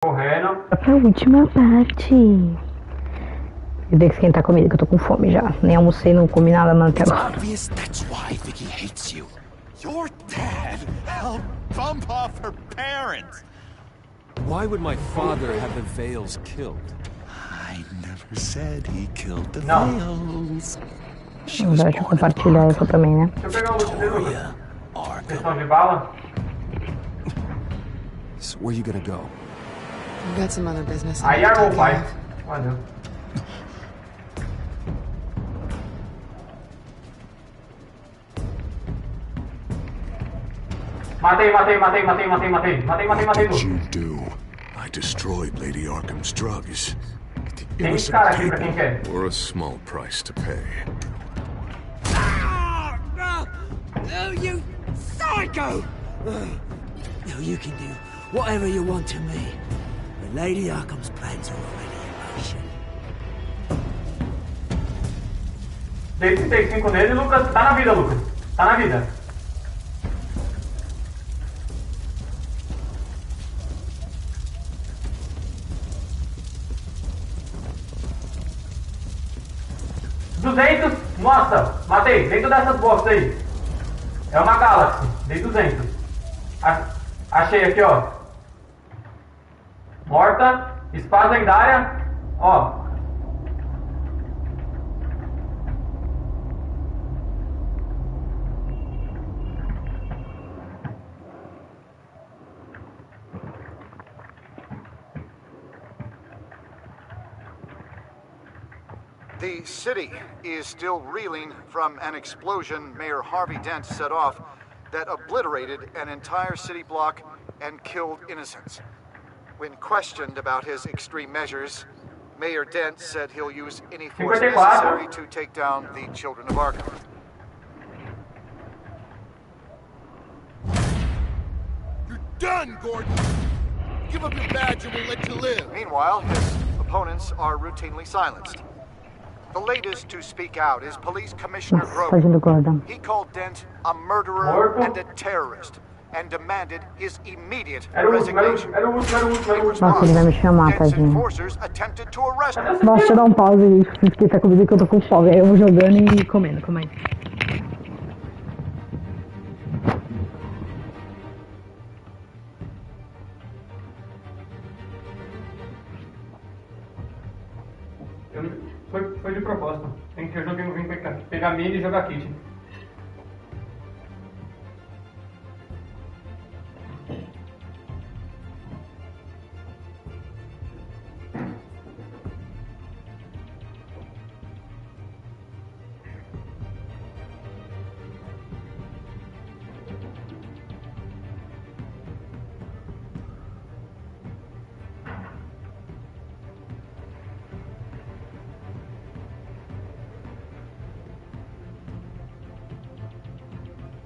Correndo. Pra última parte. Eu tenho que esquentar a comida que eu tô com fome já. Nem almocei, não comi nada até agora. Obvious that's why Vicky hates you. Your dad helped bump off her parents. Why would my father have the Vales killed? I never said he killed the No. Vales. She Não was deixa eu born in compartilhar essa também, né? Deixa eu pegar o loot dele, Lucas. Arkham. Questão de bala. So where you gonna go? I've got some other business. Aí armou o pai. Valeu. Matei, What Lucas. you do? I destroyed Lady Arkham's drugs. The Tem esse innocent cara aqui pra quem people quer. were a small price to pay. Oh, you psycho! No, you can do whatever you want to me. But Lady Arkham's plans are already in motion. Dei 35 nele, Lucas. Tá na vida, Lucas. Tá na vida. Nossa, matei, dentro dessas boxes aí. É uma Galaxy, dei 200. Achei aqui, ó. Morta, espada lendária, ó. The city is still reeling from an explosion Mayor Harvey Dent set off that obliterated an entire city block and killed innocents. When questioned about his extreme measures, Mayor Dent said he'll use any force necessary to take down the children of Arkham. You're done, Gordon. Give up your badge and we'll let you live. Meanwhile, his opponents are routinely silenced. The latest to speak out is Police Commissioner Grover. He called Dent a murderer and a terrorist and demanded his immediate resignation. Nossa, ele vai me chamar, Dent's tadinho. enforcers attempted to arrest him. Nossa, deixa eu dar um pause e esquecer a comida que eu tô com fome. Aí eu vou jogando e comendo, calma aí. Foi de propósito. Eu joguei no vim pegar mini e jogar kit.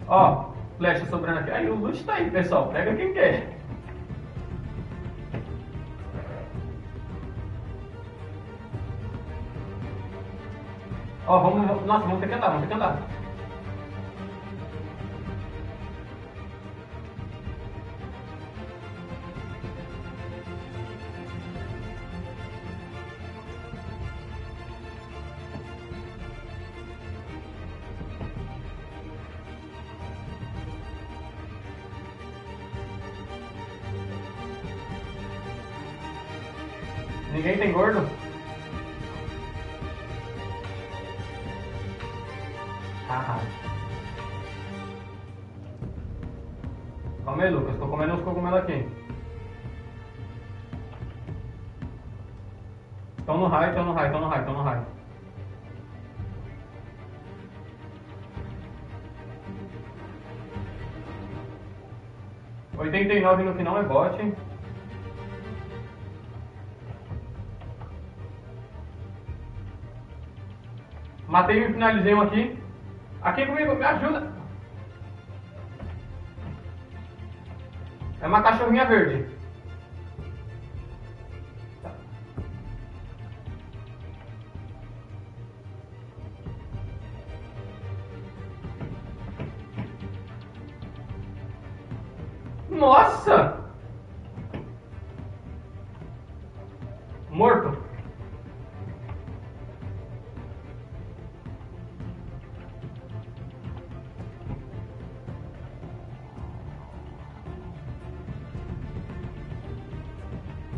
Ó, flecha sobrando aqui. Aí o loot tá aí, pessoal. Pega quem quer. Ó, vamos. Nossa, vamos ter que andar, Ninguém tem gordo? Haha. Calma aí, Lucas. Tô comendo uns cogumelos aqui. Tão no raio. 89 no final é bot. Matei e finalizei um aqui. Aqui comigo, me ajuda. É uma cachorrinha verde. Nossa! Morto.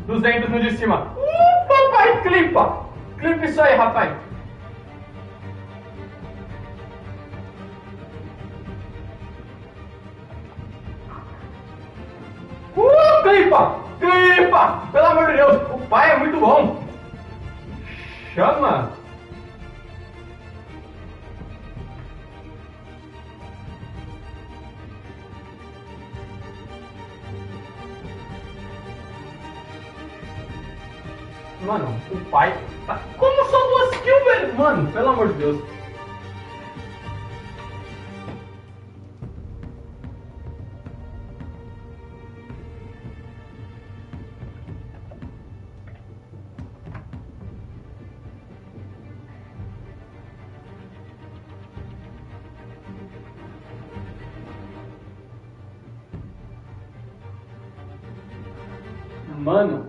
Duzentos no de cima. Papai, clipa! Clipa isso aí, rapaz. Clipa! Clipa! Pelo amor de Deus, o pai é muito bom. Chama! Mano, o pai... Tá... Como só 2 kills, velho? Mano, pelo amor de Deus. Mano.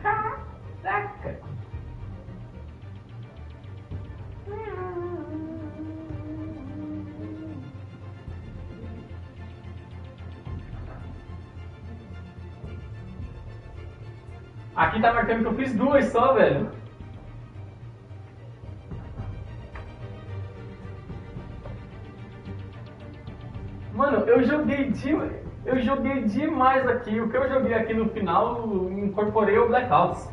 Caraca. Aqui tá marcando que eu fiz 2 só, velho. Mano, eu joguei demais aqui. O que eu joguei aqui no final, incorporei o Blackouts.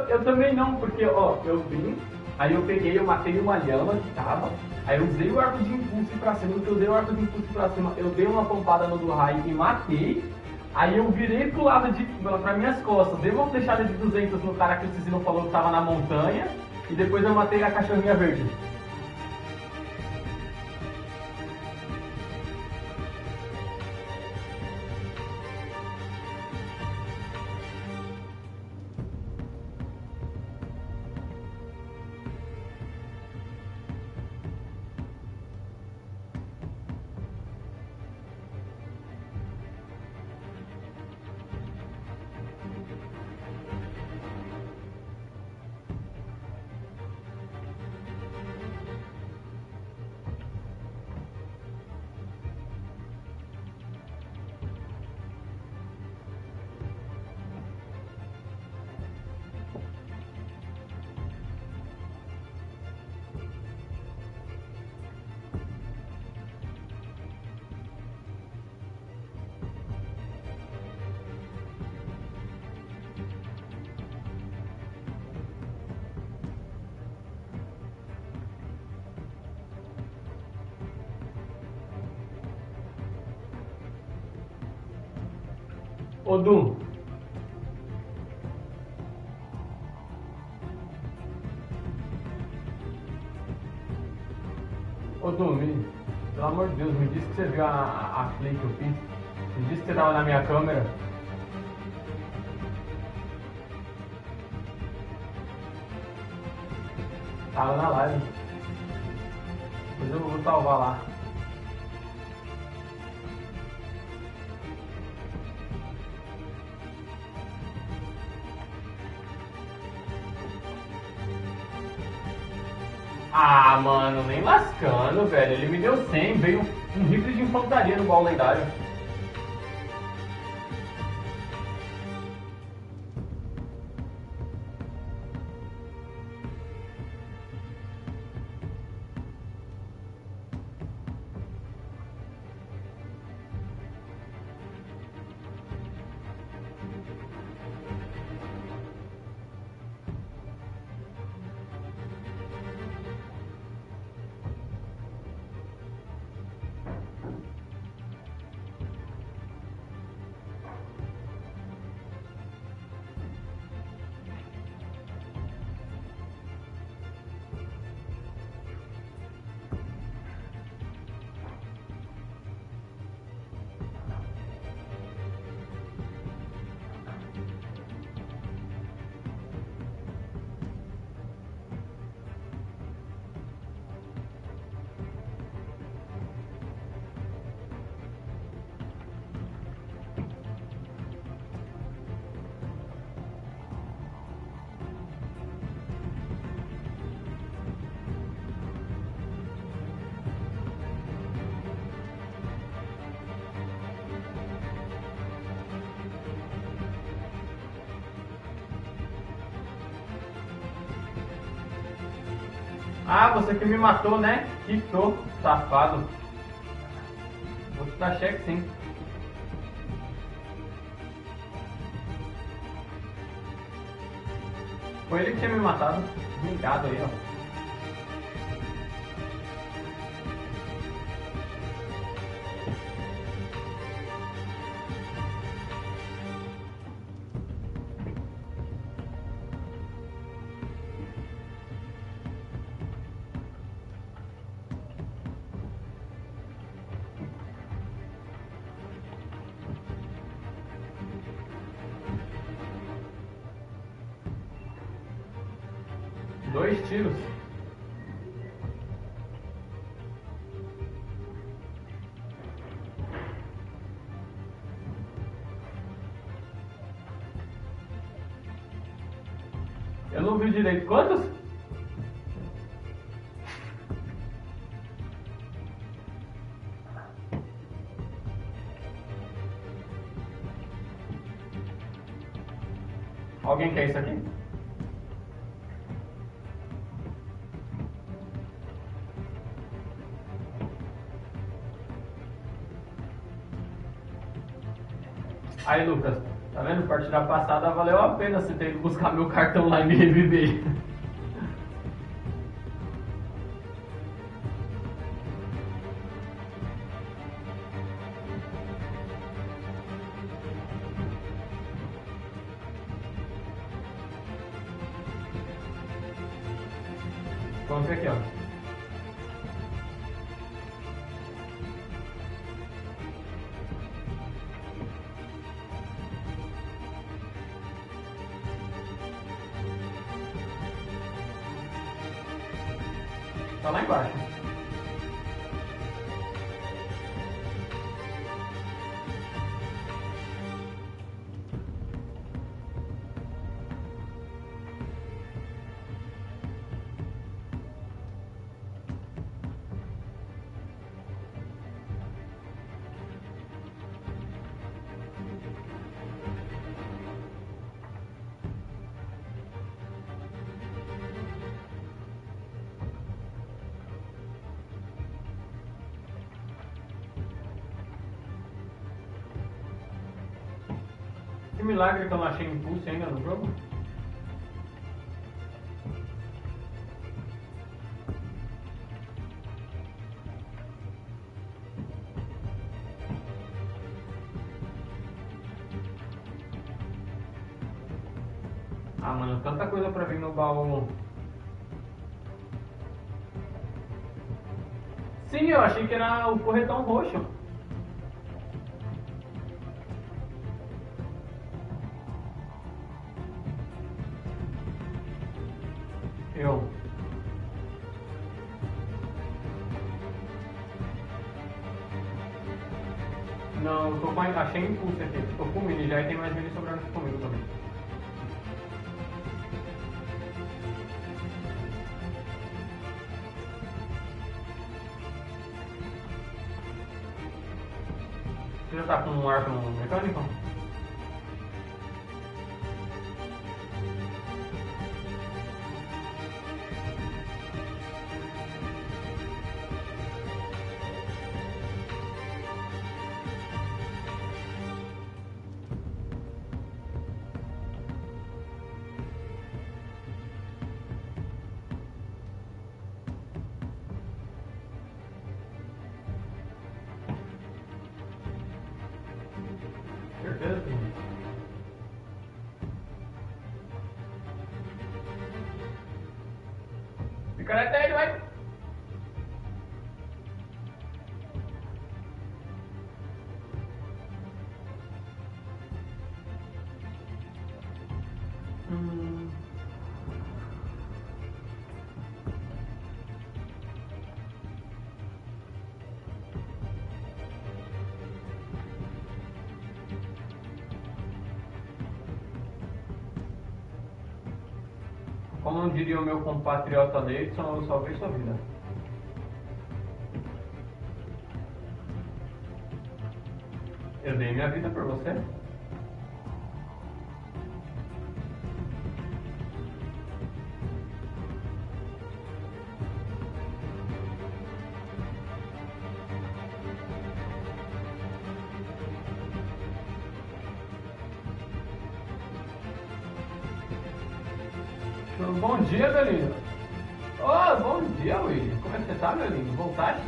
Eu também não, porque, ó, eu vim, aí eu peguei, eu matei uma lhama que tava, aí eu usei o arco de impulso pra cima, porque eu usei o arco de impulso pra cima, eu dei uma pompada no do raio e matei, aí eu virei pro lado pra minhas costas, dei uma flechada de 200 no cara que o Cicino falou que tava na montanha, e depois eu matei a cachorrinha verde. Ô Dum. Ô Dum, pelo amor de Deus, me disse que você viu a play que eu fiz. Me disse que você tava na minha câmera. Tava na live. Depois eu vou salvar lá. Ah, mano, nem lascando, velho. Ele me deu 100, veio um rifle de infantaria no baú lendário. Ah, você que me matou, né? Quitou, safado. Vou te dar cheque sim. Foi ele que tinha me matado. Vingado aí, ó. Dois tiros. Eu não vi direito. Quantos? Alguém quer isso aqui? Aí, Lucas, tá vendo? Partida passada valeu a pena você ter ido buscar meu cartão lá e me reviver. Vamos ver aqui, ó. Tá lá embaixo. Que milagre que eu não achei impulso ainda no jogo. Ah, mano, tanta coisa pra vir no baú. Sim, eu achei que era o corretão roxo. Eu. Não, eu tô com achei impulso aqui. Tô com mini já e tem mais mini sobrando aqui comigo também. Você já tá com um arco no mecânico? Certeza? Fica até ele, vai! Como diria o meu compatriota Leidson, eu salvei sua vida. Eu dei minha vida por você. Bom dia, meu lindo. Oh, bom dia, William. Como é que você tá, meu lindo? Voltaste?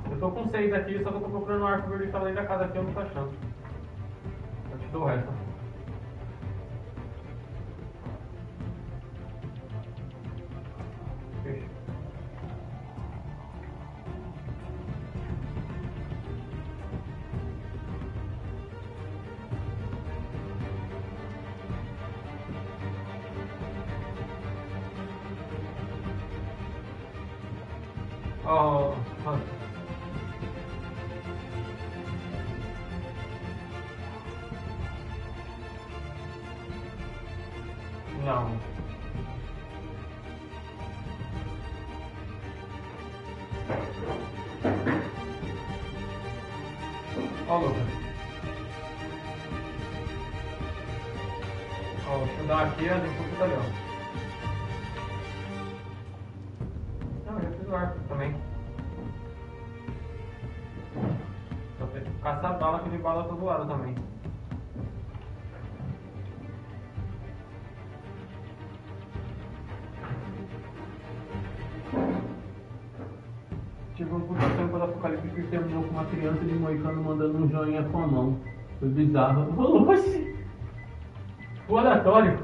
Eu tô com 6 aqui, só que eu tô procurando um arco vertical além da casa aqui, eu não tô achando. Eu te dou o resto. Fecha. Oh, não. Ó, Lucas. Ó, deixa eu dar aqui, depois tá ali, ó. Não, eu já fiz o arco também. Só tem que caçar bala, que de bala todo lado também. Tive uma computação quando o Apocalipse que terminou com uma criança de moicano mandando um joinha com a mão. Foi bizarro. Oxi! O aleatório!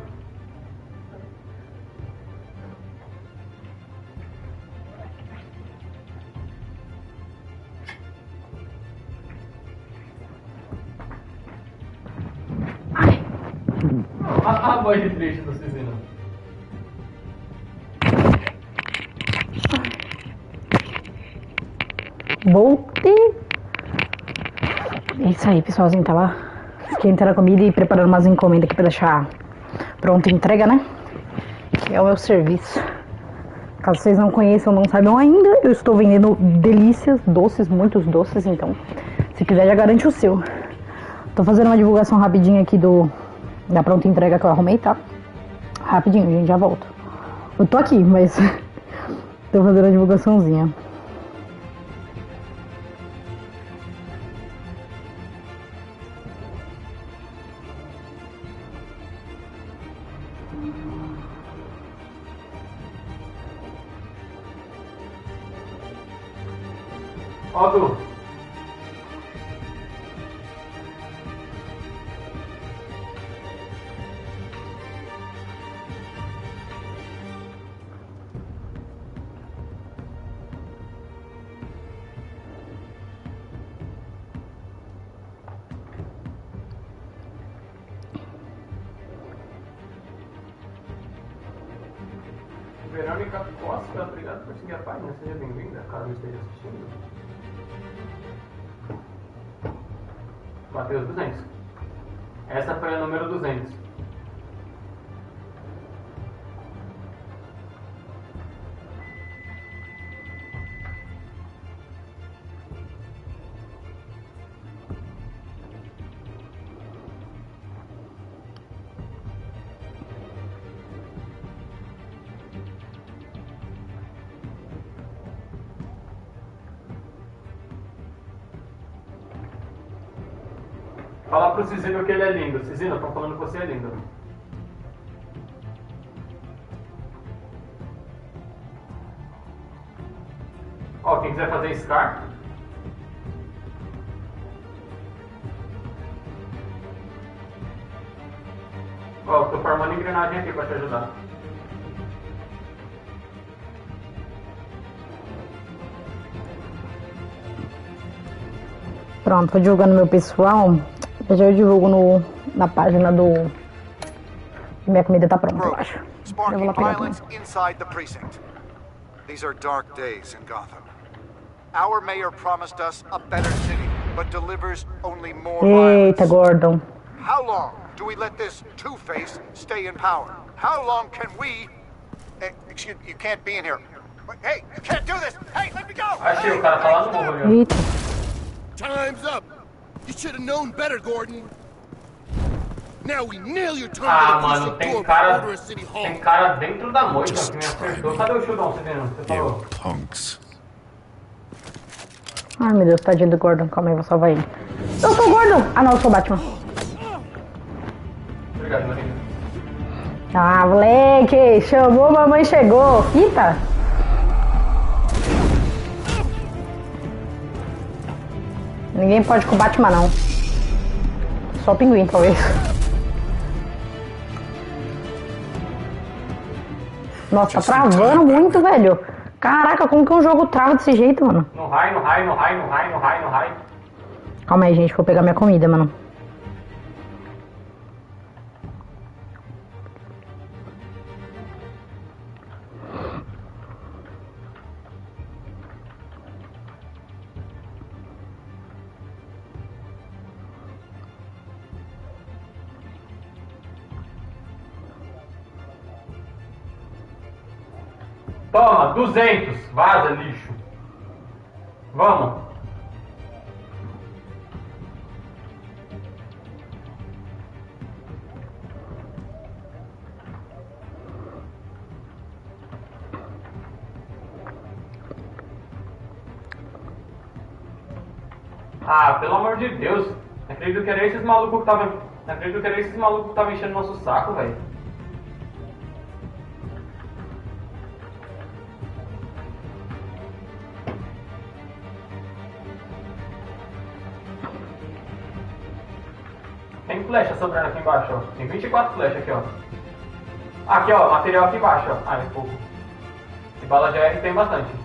A voz de triste do Cisino. Voltei. É isso aí, pessoalzinho. Tava esquentando a comida e preparando umas encomendas aqui pra deixar pronta entrega, né? Que é o meu serviço. Caso vocês não conheçam, não saibam ainda, eu estou vendendo delícias, doces, muitos doces. Então, se quiser, já garante o seu. Tô fazendo uma divulgação rapidinha aqui da pronta entrega que eu arrumei, tá? Rapidinho, gente, já volto. Eu tô aqui, mas tô fazendo a divulgaçãozinha. Ó, Du. Verônica Costa, obrigado por seguir a página. Seja bem-vinda, caso esteja assistindo. Bateu os 200. Essa foi a número 200. Fala pro Cisino que ele é lindo. Cisino, estão falando que você é lindo. Ó, quem quiser fazer Scar. Ó, tô formando engrenagem aqui pra te ajudar. Pronto, tô divulgando meu pessoal. Já eu divulgo na página do... Minha comida tá pronta, eu acho. Eu vou Sparking lá pegar violence também. inside the precinct. These are dark days in Gotham. Our mayor promised us a better city, but delivers only more Eita, violence. Gordon. How long do we let this Two-Face stay in power? How long can we... excuse me, you can't be in here. Hey, you can't do this! Hey, let me go! Achei, o cara tá lá no morro ali. Eita. Time's up. You should have known better, Gordon. Now we nail your tongue Ah, to the mano, precinct tem door cara... before City Hall. Tem cara dentro da moita que me acertou. Cadê o Shudão? Você falou? You punks. Ai, meu Deus, tadinho do Gordon. Calma aí, vou salvar ele. Eu sou o Gordon! Ah, não, eu sou o Batman. Obrigado, Marinho. Ah, moleque! Chamou, mamãe chegou. Eita! Ninguém pode com o Batman, não. Só o Pinguim, talvez. Nossa, tá travando muito, velho. Caraca, como que um jogo trava desse jeito, mano? No raio, no raio, no raio, no raio, no raio, no raio. Calma aí, gente, vou pegar minha comida, mano. Toma, 200. Vaza, lixo. Vamos. Ah, pelo amor de Deus. Não acredito que era esses malucos que estavam... Não acredito que era esses malucos que estavam enchendo nosso saco, velho. Tem flecha sobrando aqui embaixo, ó. Tem 24 flechas aqui, ó. Aqui, ó. Material aqui embaixo, ó. Ah, é pouco. E bala de AR tem bastante.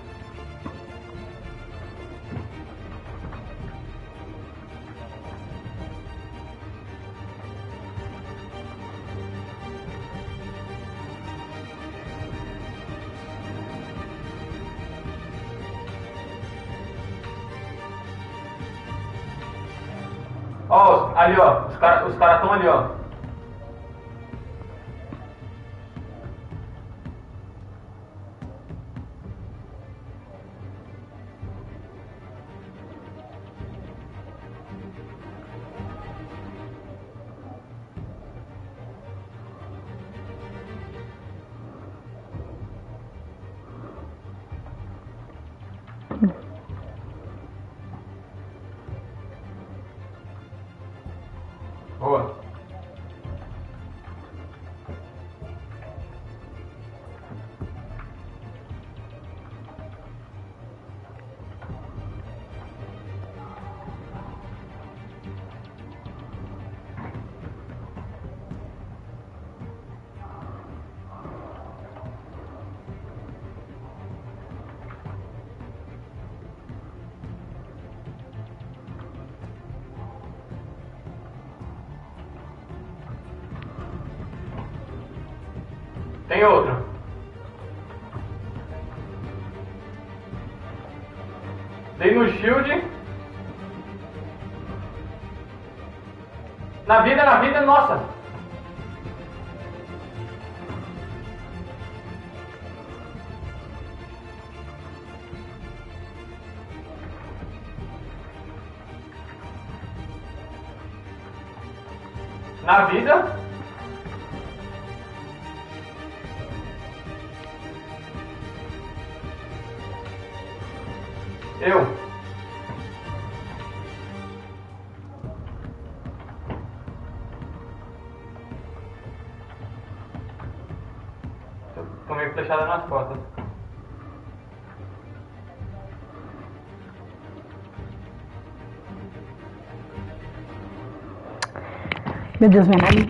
Ó, ali, ó. Os caras estão ali, ó. Boa. Tem outro. Dei no shield. Na vida, nossa. Na vida. Eu. Tomei flechada nas costas. Meu Deus, minha nariz.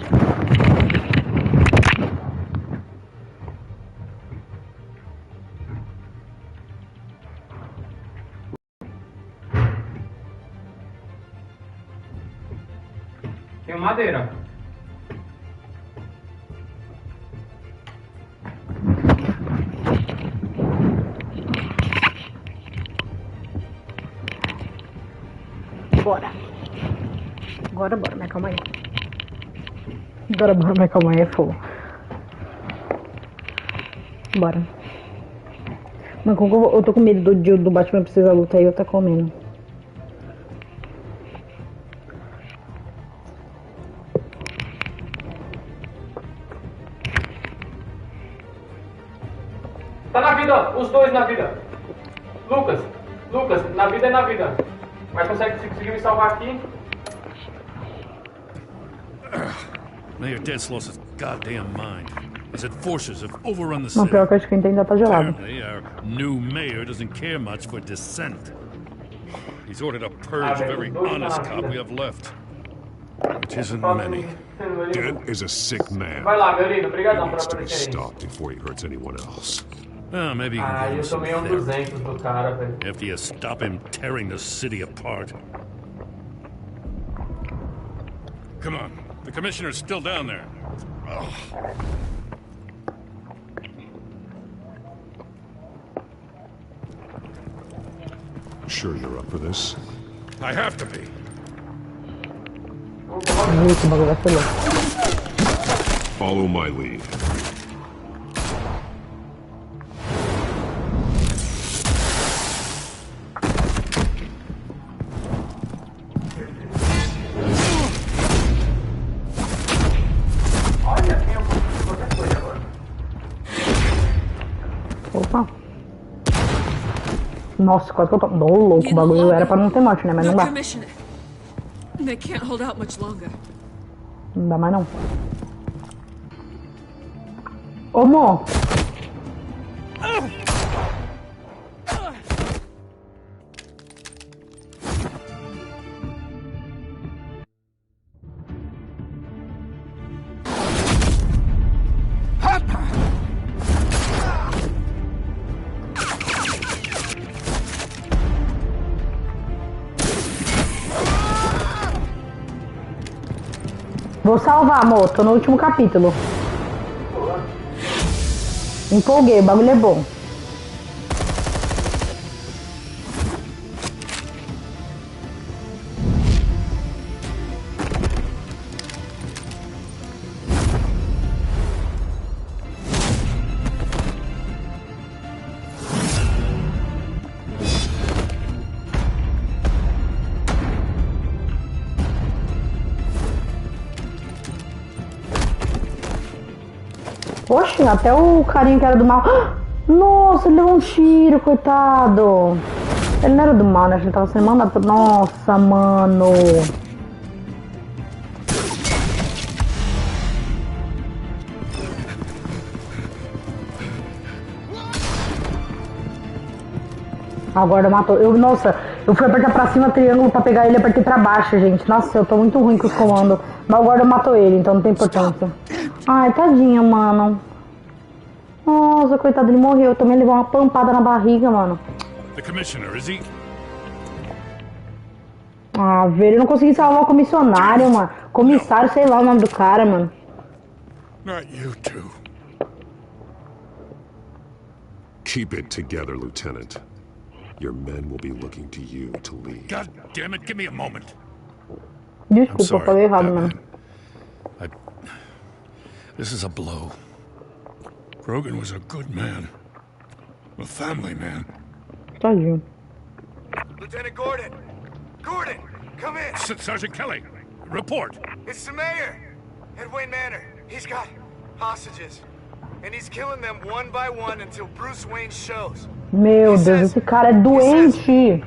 tenho madeira. Bora. Bora, mas calma aí. Bora, mas calma aí, é fogo. Bora. Mas como eu tô com medo do Batman precisar lutar e eu tá comendo. Tá na vida, os dois na vida. Lucas, na vida é na vida. Mas conseguir me salvar aqui? Mayor Dent's lost his goddamn mind. He said forces have overrun the Não, city. pior que acho que ainda tá gelado. Apparently, our new mayor doesn't care much for dissent. He's ordered a purge of every honest cop we have left. Which isn't many. Dent is a sick man. Vai lá, meu lindo, He obrigadão por needs to be aparecer aí. stopped before he hurts anyone else. Well, maybe you can Ah, give him eu some tomei 200 therapy do cara, velho. after you stop him tearing the city apart. Come on, the commissioner's still down there. Oh. Sure you're up for this? I have to be. Esse bagulho vai ser louco. Follow my lead. Olha, tem qualquer coisa agora. Opa. Nossa, quase que eu tô... Ô, louco, o bagulho era pra não ter morte, né? Mas não dá. They can't hold out much longer. Não dá mais não. Ô, Mo. Vou salvar, amor. Tô no último capítulo. Empolguei, o bagulho é bom. Oxe, até o carinha que era do mal. Nossa, ele levou um tiro, coitado. Ele não era do mal, né? Ele tava sendo mandado. Nossa, mano. Agora matou. Nossa, eu fui apertar pra cima, triângulo pra pegar ele, apertei pra baixo, gente. Nossa, eu tô muito ruim com os comandos. Mas o guarda matou ele, então não tem importância. Ai, tadinho, mano. Nossa, coitado, ele morreu. Eu também levou uma pampada na barriga, mano. The commissioner, is he? Ah, velho, eu não consegui salvar o comissário, mano. Comissário, sei lá o nome do cara, mano. Not you two. Keep it together, Lieutenant. Your men will be looking to you to lead. God damn it, give me a moment. Desculpa, eu falei errado, mano. This is a blow. Grogan was a good man. A family man. Tadinho. Lieutenant Gordon! Gordon! Come in! Sergeant Kelly, report. It's the mayor! At Wayne Manor. He's got hostages. And he's killing them one by one until Bruce Wayne shows. Meu Deus, esse cara é doente.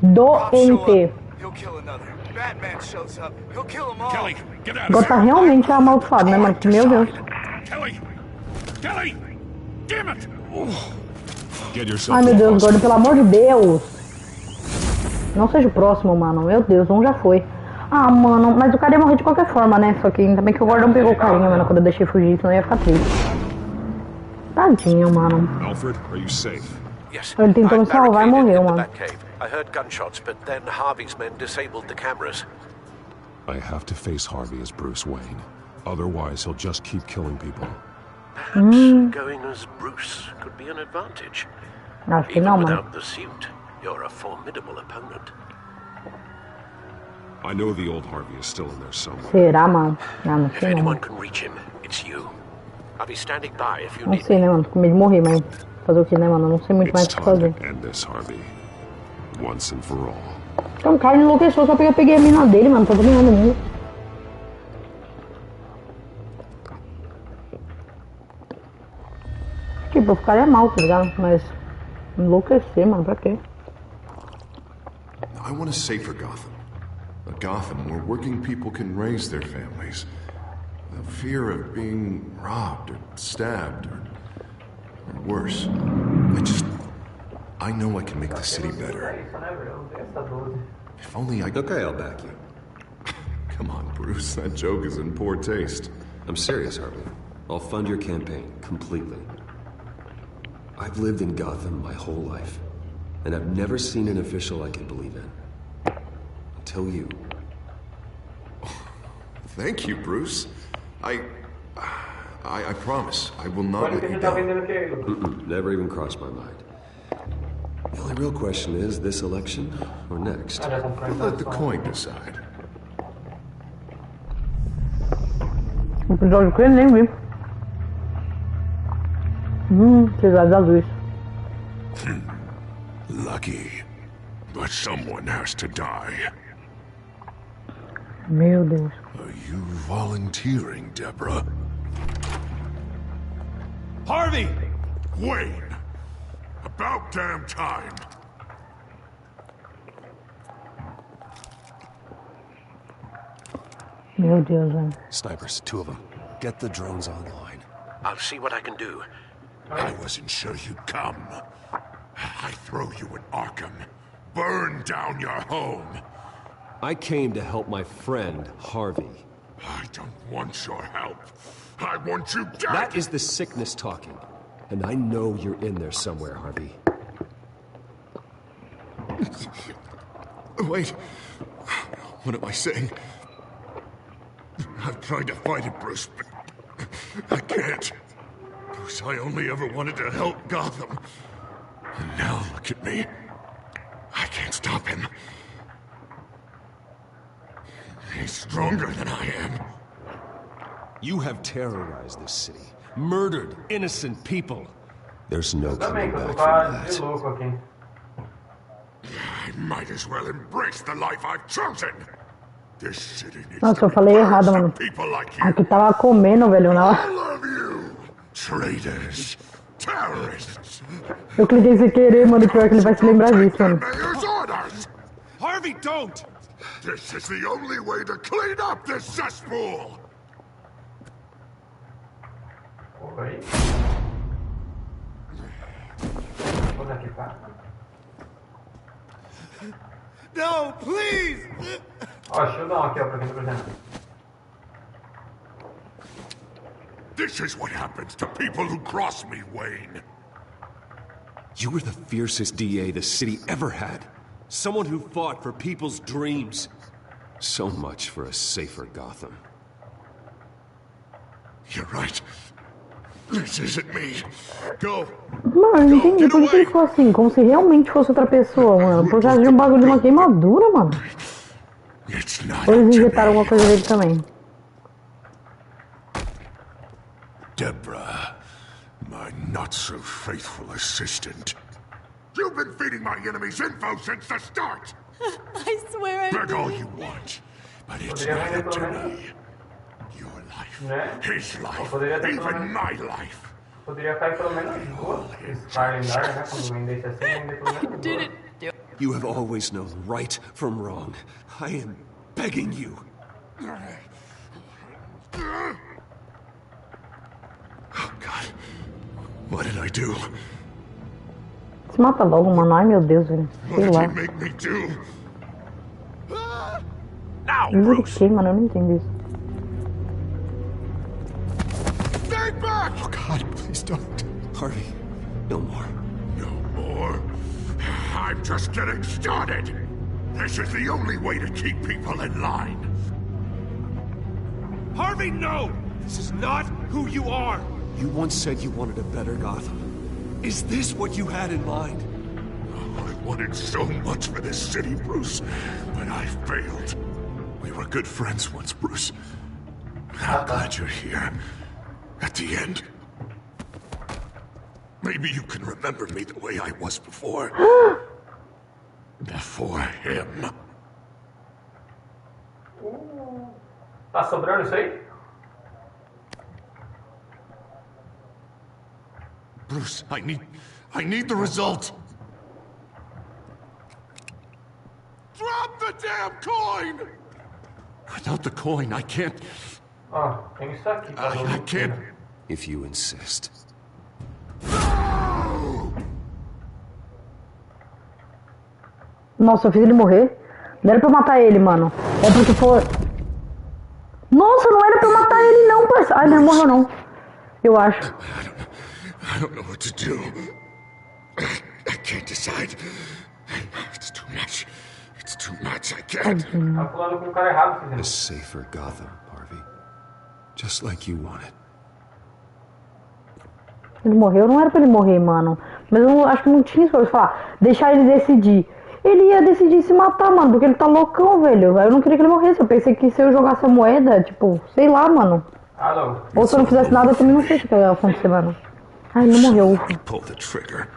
Doente. He'll kill another. Batman shows up. He'll kill them all. Kelly, get out of Agora tá there. realmente amaldiçoado, né, mano? Meu Deus. Kelly! Kelly! Damn it! Get yourself Ai, meu Deus, lost. Gordon, pelo amor de Deus. Não seja o próximo, mano. Meu Deus, um já foi. Ah, mano, mas o cara ia morrer de qualquer forma, né? Só que ainda bem que o Gordon pegou o carinha, mano, quando eu deixei fugir, senão eu ia ficar triste. Tadinho, mano. Alfred, are you safe? Yes. Ele tentou me salvar e barricaded morreu, in the mano. Batcave. I heard gunshots, but then Harvey's men disabled the cameras. I have to face Harvey as Bruce Wayne. Otherwise, he'll just keep killing people. Perhaps going as Bruce could be an advantage. Acho que Even não, mano. without the suit, you're a formidable opponent. I know the old Harvey is still in there somewhere. Será, mano? Não If sei não. anyone can reach him, it's you. I'll be standing by if you Não need sei, né, mano? Com medo de morrer, mas fazer o que, né, mano? Eu não sei muito mais It's o que time fazer. to end this, Harvey. Once and for all. Então, o cara enlouqueceu só porque eu peguei a mina dele, mano. Tá dominando o mundo. Tipo, eu ficaria mal, tá ligado? Mas enlouquecer, mano, pra quê? I want a safer Gotham. A Gotham where working people can raise their families. The fear of being robbed or stabbed or worse. I know I can make the city better. If only I... Okay, I'll back you. Come on, Bruce. That joke is in poor taste. I'm serious, Harvey. I'll fund your campaign, completely. I've lived in Gotham my whole life, and I've never seen an official I can believe in. Until you. Thank you, Bruce. I promise, I will not let you down. Never even crossed my mind. The only real question is, this election or next? We'll let the coin decide. O episódio que eu nem vi. Cidade da Luz. Lucky. But someone has to die. Meu Deus. Are you volunteering, Deborah? Harvey! Wayne! About damn time! Meu Deus, velho. Snipers, 2 of them. Get the drones online. I'll see what I can do. I wasn't sure you'd come. I throw you in Arkham. Burn down your home. I came to help my friend, Harvey. I don't want your help. I want you dead! That is the sickness talking. And I know you're in there somewhere, Harvey. Wait. What am I saying? I've tried to fight it, Bruce, but I can't. Bruce, I only ever wanted to help Gotham. And now look at me. I can't stop him. He's stronger than I am. You have terrorized this city, murdered innocent people. There's no coming back from that. I might as well embrace the life I've chosen. This city needs Nossa, eu falei errado, mano. people like you. Aqui tava comendo, velho, na hora. All of you, traitors, terrorists. Eu cliquei sem querer, mano. Pior que ele vai se lembrar disso, mano. Mayor's orders. Harvey, don't! This is the only way to clean up this cesspool. Oi. Onde é que tá? No, please! Ó, shieldão aqui, ó, pra quem tá presente. This is what happens to people who cross me, Wayne. You were the fiercest DA the city ever had. Someone who fought for people's dreams. So much for a safer Gotham. You're right. This isn't me. Go. Mano, eu não entendi por que ele ficou assim, como se realmente fosse outra pessoa, mano. Por causa de um bagulho de uma queimadura, mano. Ou eles injetaram alguma coisa nele também. Deborah, my not-so-faithful assistant. You've been feeding my enemies info since the start! I swear I Beg all didn't. you want, but it's not up to me. Your life, his life, even my life. Poderia cair pelo menos duas. Star lendária, né? Quando vendesse assim, vender pelo menos Did duas. it? You have always known right from wrong. I am begging you. Oh, God. What did I do? Se mata logo, mano. Ai, meu Deus, velho. Sei What lá. did you make me do? Now, Livro de Bruce! quê, mano? Eu não entendo isso. Stay back! Oh, God, please don't. Harvey, no more. No more? I'm just getting started. This is the only way to keep people in line. Harvey, no! This is not who you are! You once said you wanted a better Gotham. Is this what you had in mind? Oh, I wanted so much for this city, Bruce, but I failed. We were good friends once, Bruce. I'm glad you're here. At the end. Maybe you can remember me the way I was before. Before him. Tá sobrando isso aí? Bruce, I need the result. Drop the damn coin! Without the coin, I can't... Tem isso aqui. I can't... If you insist. Nossa, eu fiz ele morrer. Não era pra eu matar ele, mano. É porque foi... Nossa, não era pra eu matar ele não, parceiro. Ai, ele não morreu não. Eu acho. I don't know what to do. I can't decide. It's too much. It's too much. I can't. Tá falando com o cara errado, filho. A safer Gotham, Harvey. Just like you wanted. Ele morreu, não era pra ele morrer, mano. Mas eu acho que não tinha isso pra falar. Deixar ele decidir. Ele ia decidir se matar, mano, porque ele tá loucão, velho. Eu não queria que ele morresse. Eu pensei que se eu jogasse a moeda, tipo, sei lá, mano. Ou se eu não fizesse nada, eu também não sei o que ia acontecer, mano. Ai, ele não morreu, ufa. Pull the trigger.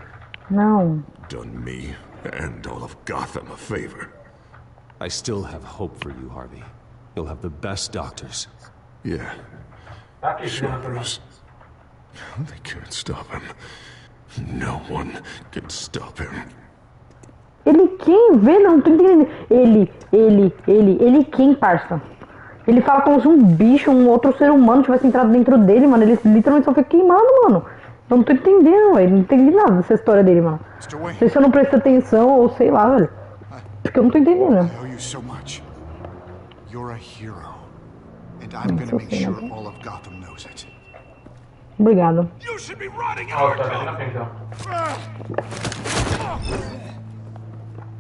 Não. Done me and all of Gotham a favor. I still have hope for you, Harvey. You'll have the best doctors. Yeah. Sure, Bruce. They can't stop him. No one can stop him. Ele quem, velho? Eu não tô entendendo. Ele quem, parça? Ele fala como se um bicho, um outro ser humano tivesse entrado dentro dele, mano. Ele literalmente só foi queimado, mano. Eu não tô entendendo, velho. Não entendi nada dessa história dele, mano. Não sei se eu não prestei atenção ou sei lá, velho. Porque eu não tô entendendo. I owe you so much. You're a hero. And I'm gonna make sure all of Gotham knows it. Obrigado. You should be rotting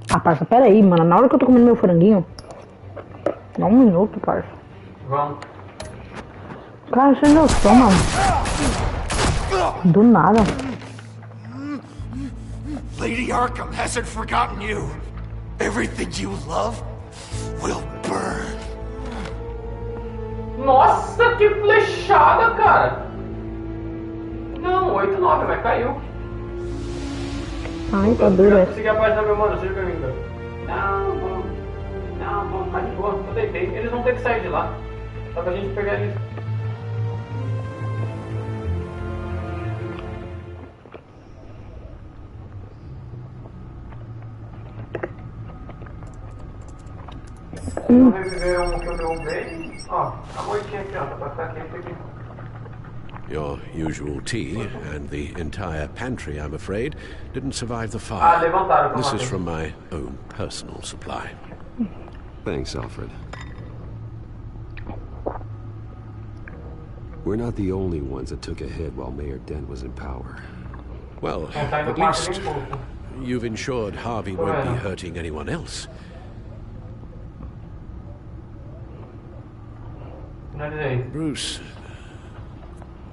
Ah, parça, pera aí, mano. Na hora que eu tô comendo meu franguinho. Dá um minuto, parça. Vamos. Cara, sem noção, mano. Do nada. Lady Arkham hasn't forgotten you. Everything you love will burn. Nossa, que flechada, cara. Não, 8-9, mas caiu. Ai, tá duro, Eu consegui a página, meu mano, seja bem-vindo. Não, vamos ficar de boa, eu deitei. Eles vão ter que sair de lá. Só pra gente pegar eles. Vou reviver um que eu derrubei. Ó, a moitinha aqui, ó, tá pra ficar quente aqui. Your usual tea and the entire pantry, I'm afraid, didn't survive the fire. This is from my own personal supply. Thanks, Alfred. We're not the only ones that took a hit while Mayor Dent was in power. Well, at least you've ensured Harvey won't be hurting anyone else. Bruce,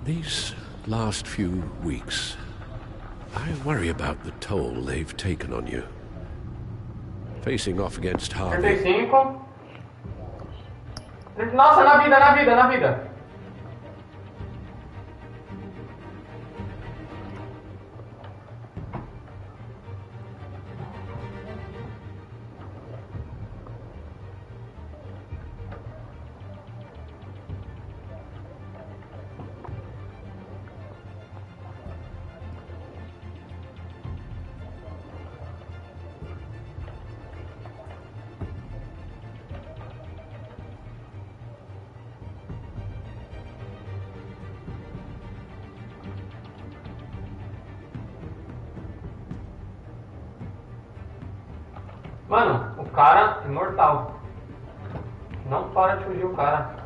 these last few weeks, I worry about the toll they've taken on you. Facing off against Harvey. 35. Nossa, na vida. Mano, o cara é imortal. Não para de fugir o cara.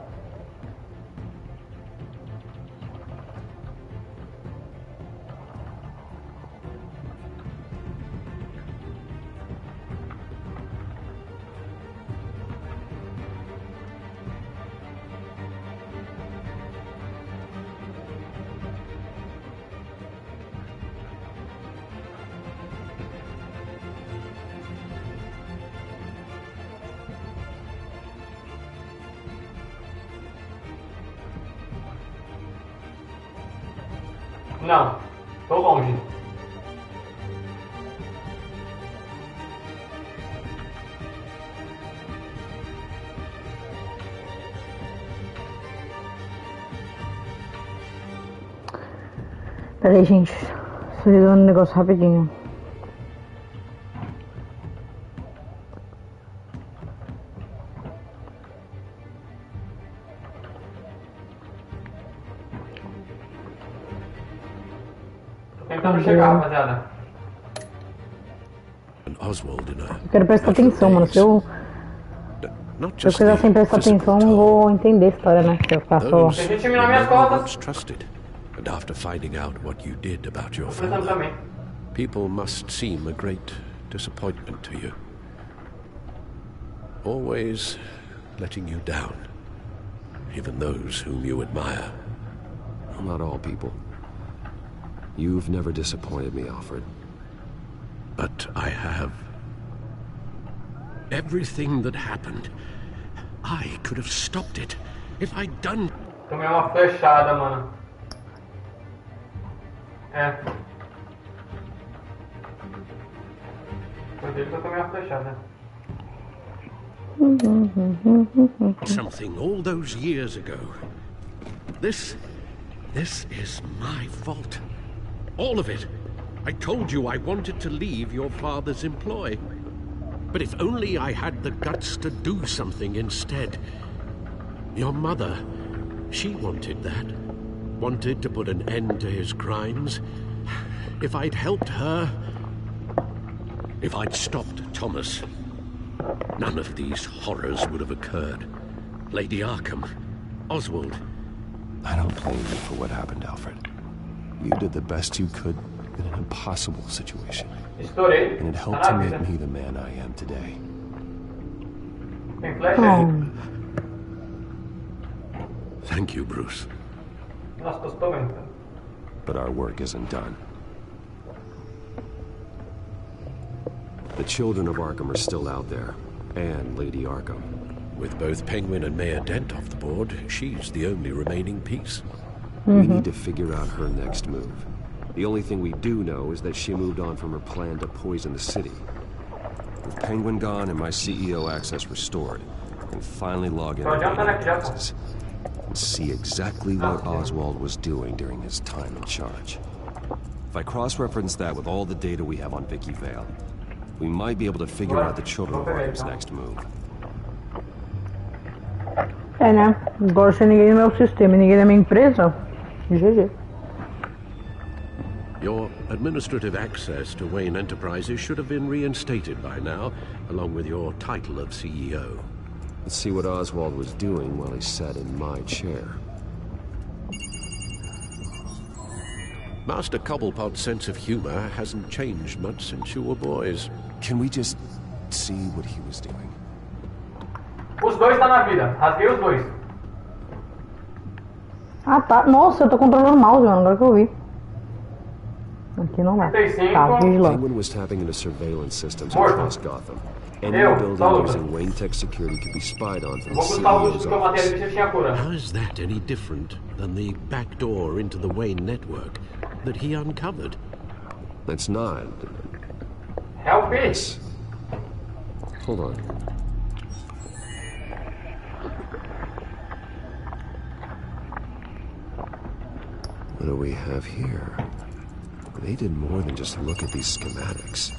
Não, tô longe. Pera aí, gente. Só resolvendo um negócio rapidinho. Tentando chegar, rapaziada. Eu quero prestar atenção, mano. Se eu coisar sem prestar atenção, não vou entender a história, né? Se eu ficar só... Tem gente nas minhas costas. And after finding out what you did about your family, people must seem a great disappointment to you. Always letting you down, even those whom you admire. Well, not all people. You've never disappointed me, Alfred. But I have. Everything that happened, I could have stopped it if I'd done. Tomei uma flechada, mano. É. Foi dele que eu tomei uma flechada. Something all those years ago. This is my fault. All of it. I told you I wanted to leave your father's employ. But if only I had the guts to do something instead. Your mother, she wanted that. Wanted to put an end to his crimes. If I'd helped her, if I'd stopped Thomas, none of these horrors would have occurred. Lady Arkham, Oswald. I don't blame you for what happened, Alfred. You did the best you could in an impossible situation. And it helped to make me the man I am today. Thank you, Bruce. But our work isn't done. The children of Arkham are still out there, and Lady Arkham. With both Penguin and Mayor Dent off the board, she's the only remaining piece. We need to figure out her next move. The only thing we do know is that she moved on from her plan to poison the city. With Penguin gone and my CEO access restored, we'll finally log in and see exactly what Oswald was doing during his time in charge. If I cross-reference that with all the data we have on Vicky Vale, we might be able to figure out the children of Arkham's next move. É, né? Agora se ninguém no meu sistema e ninguém na minha empresa, GG. Your administrative access to Wayne Enterprises should have been reinstated by now, along with your title of CEO. Let's see what Oswald was doing while he sat in my chair. Master Cobblepot's sense of humor hasn't changed much since you were boys. Can we just see what he was doing? Os dois tá na vida. Rasguei os dois. Ah, tá. Nossa, eu tô controlando o mouse, mano. Agora que eu vi. Aqui não dá. Tá, vigilando. Penguin was tapping into surveillance systems across Gotham. Any building using Wayne Tech security could be spied on from the CEO's office. How is that any different than the back door into the Wayne network that he uncovered? That's not. Help it! Hold on. What do we have here? They did more than just look at these schematics.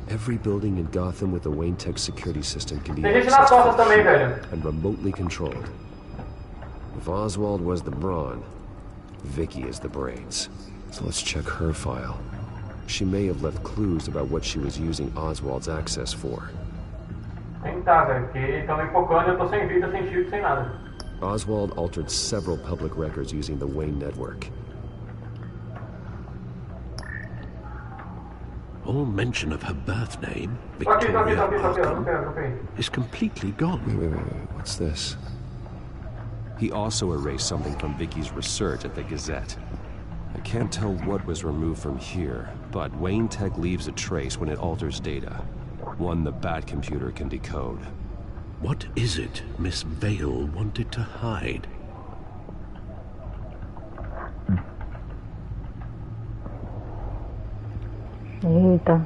Every building in Gotham with a Wayne Tech security system can be accessed and remotely controlled. If Oswald was the brawn, Vicky is the brains. So let's check her file. She may have left clues about what she was using Oswald's access for. Oswald altered several public records using the Wayne network. All mention of her birth name, Victoria Arkham, is completely gone. Wait. What's this? He also erased something from Vicky's research at the Gazette. I can't tell what was removed from here, but Wayne Tech leaves a trace when it alters data. One the Bat computer can decode. What is it Miss Vale wanted to hide? Eita.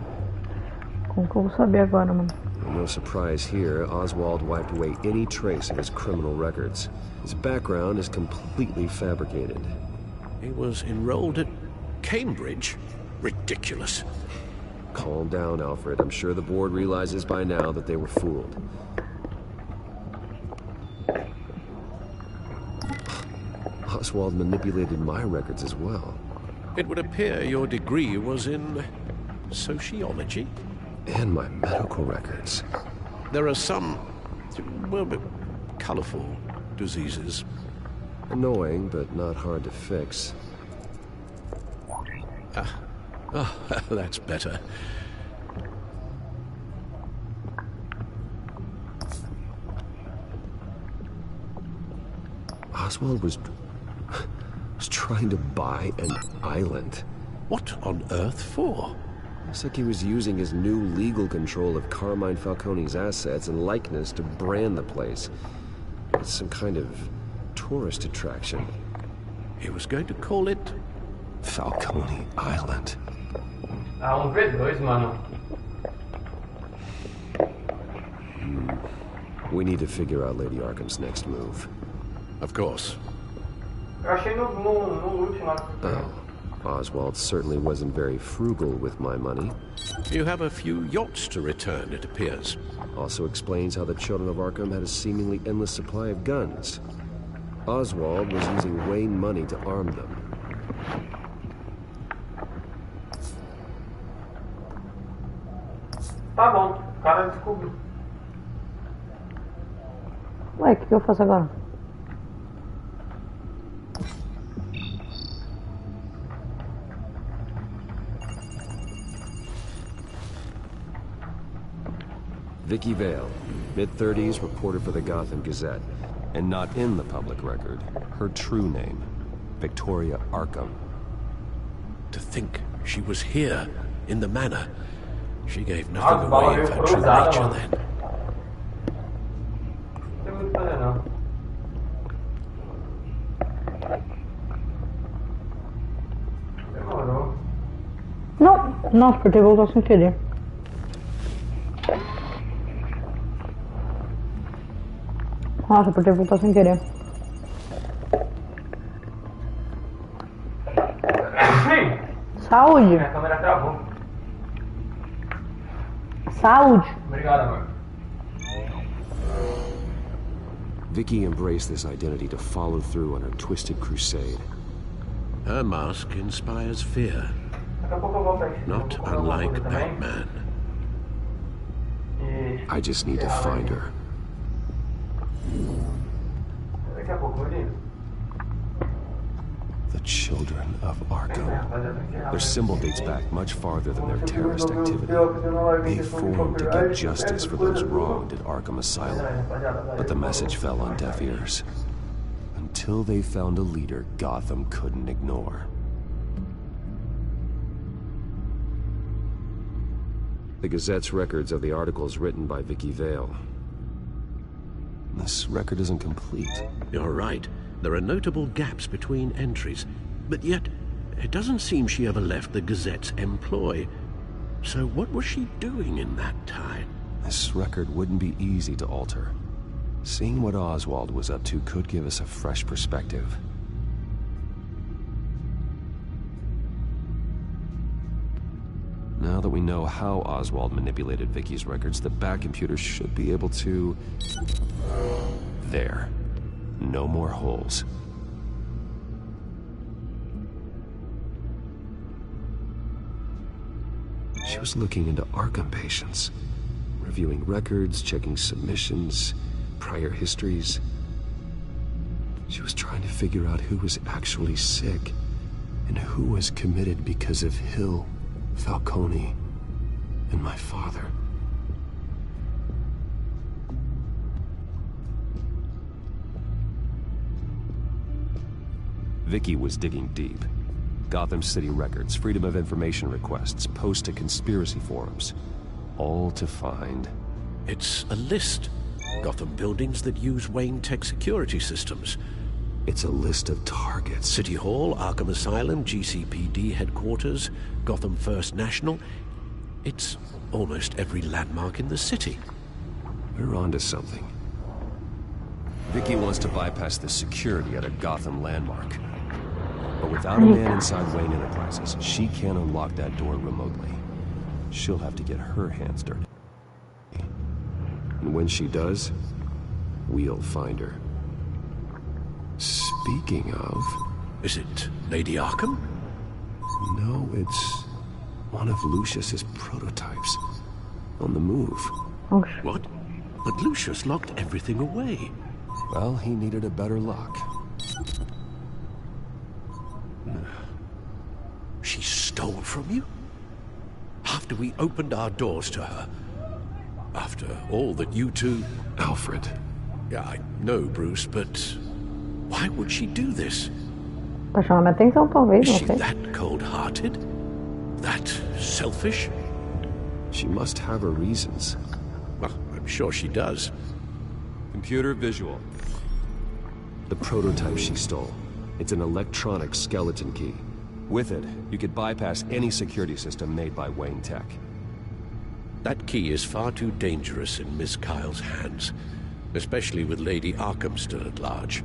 Como que eu vou saber agora, mano? No surprise here, Oswald wiped away any trace of his criminal records. His background is completely fabricated. He was enrolled at Cambridge? Ridiculous. Calm down, Alfred. I'm sure the board realizes by now that they were fooled. Oswald manipulated my records as well. It would appear your degree was in sociology? And my medical records. There are some, well, colorful diseases. Annoying, but not hard to fix. Oh, that's better. Oswald was trying to buy an island. What on earth for? Looks like he was using his new legal control of Carmine Falcone's assets and likeness to brand the place. It's some kind of tourist attraction. He was going to call it Falcone Island. V2, mano. We need to figure out Lady Arkham's next move. Of course. Eu achei no último. Oh. Oswald certainly wasn't very frugal with my money. You have a few yachts to return, it appears. Also explains how the children of Arkham had a seemingly endless supply of guns. Oswald was using Wayne money to arm them. Tá bom, o cara descobriu. Ué, o que eu faço agora? Vicky Vale, mid-30s, reporter for the Gotham Gazette. And not in the public record, her true name, Victoria Arkham. To think she was here, in the manor. She gave nothing away of her true nature then. Não, nossa, porque voltou sem querer. Nossa, porque voltou sem querer. Saúde! Minha câmera travou. Saúde! Obrigado, amor. Vicky embraced this identity to follow through on her twisted crusade. Her mask inspires fear. Not unlike Batman. I just need to find her. The children of Arkham. Their symbol dates back much farther than their terrorist activity. They formed to get justice for those wronged at Arkham Asylum. But the message fell on deaf ears. Until they found a leader Gotham couldn't ignore. The Gazette's records of the articles written by Vicky Vale. This record isn't complete. You're right. There are notable gaps between entries. But yet, it doesn't seem she ever left the Gazette's employ. So what was she doing in that time? This record wouldn't be easy to alter. Seeing what Oswald was up to could give us a fresh perspective. Now that we know how Oswald manipulated Vicky's records, the back computer should be able to... There. No more holes. She was looking into Arkham patients, reviewing records, checking submissions, prior histories. She was trying to figure out who was actually sick and who was committed because of Hill, Falcone, and my father. Vicky was digging deep. Gotham City records, Freedom of Information requests, posts to conspiracy forums. All to find... It's a list. Gotham buildings that use Wayne Tech security systems. It's a list of targets. City Hall, Arkham Asylum, GCPD headquarters, Gotham First National. It's almost every landmark in the city. We're onto something. Vicky wants to bypass the security at a Gotham landmark. But without a man inside Wayne Enterprises, she can't unlock that door remotely. She'll have to get her hands dirty. And when she does, we'll find her. Speaking of... Is it Lady Arkham? No, it's one of Lucius's prototypes. On the move. What? But Lucius locked everything away. Well, he needed a better lock. She stole from you? After we opened our doors to her? After all that you two... Alfred. Yeah, I know, Bruce, but... why would she do this? Pra chamar minha atenção, talvez, Is não she sei. that cold-hearted? That selfish? She must have her reasons. Well, I'm sure she does. Computer visual. The prototype she stole. It's an electronic skeleton key. With it, you could bypass any security system made by Wayne Tech. That key is far too dangerous in Miss Kyle's hands, especially with Lady Arkham still at large.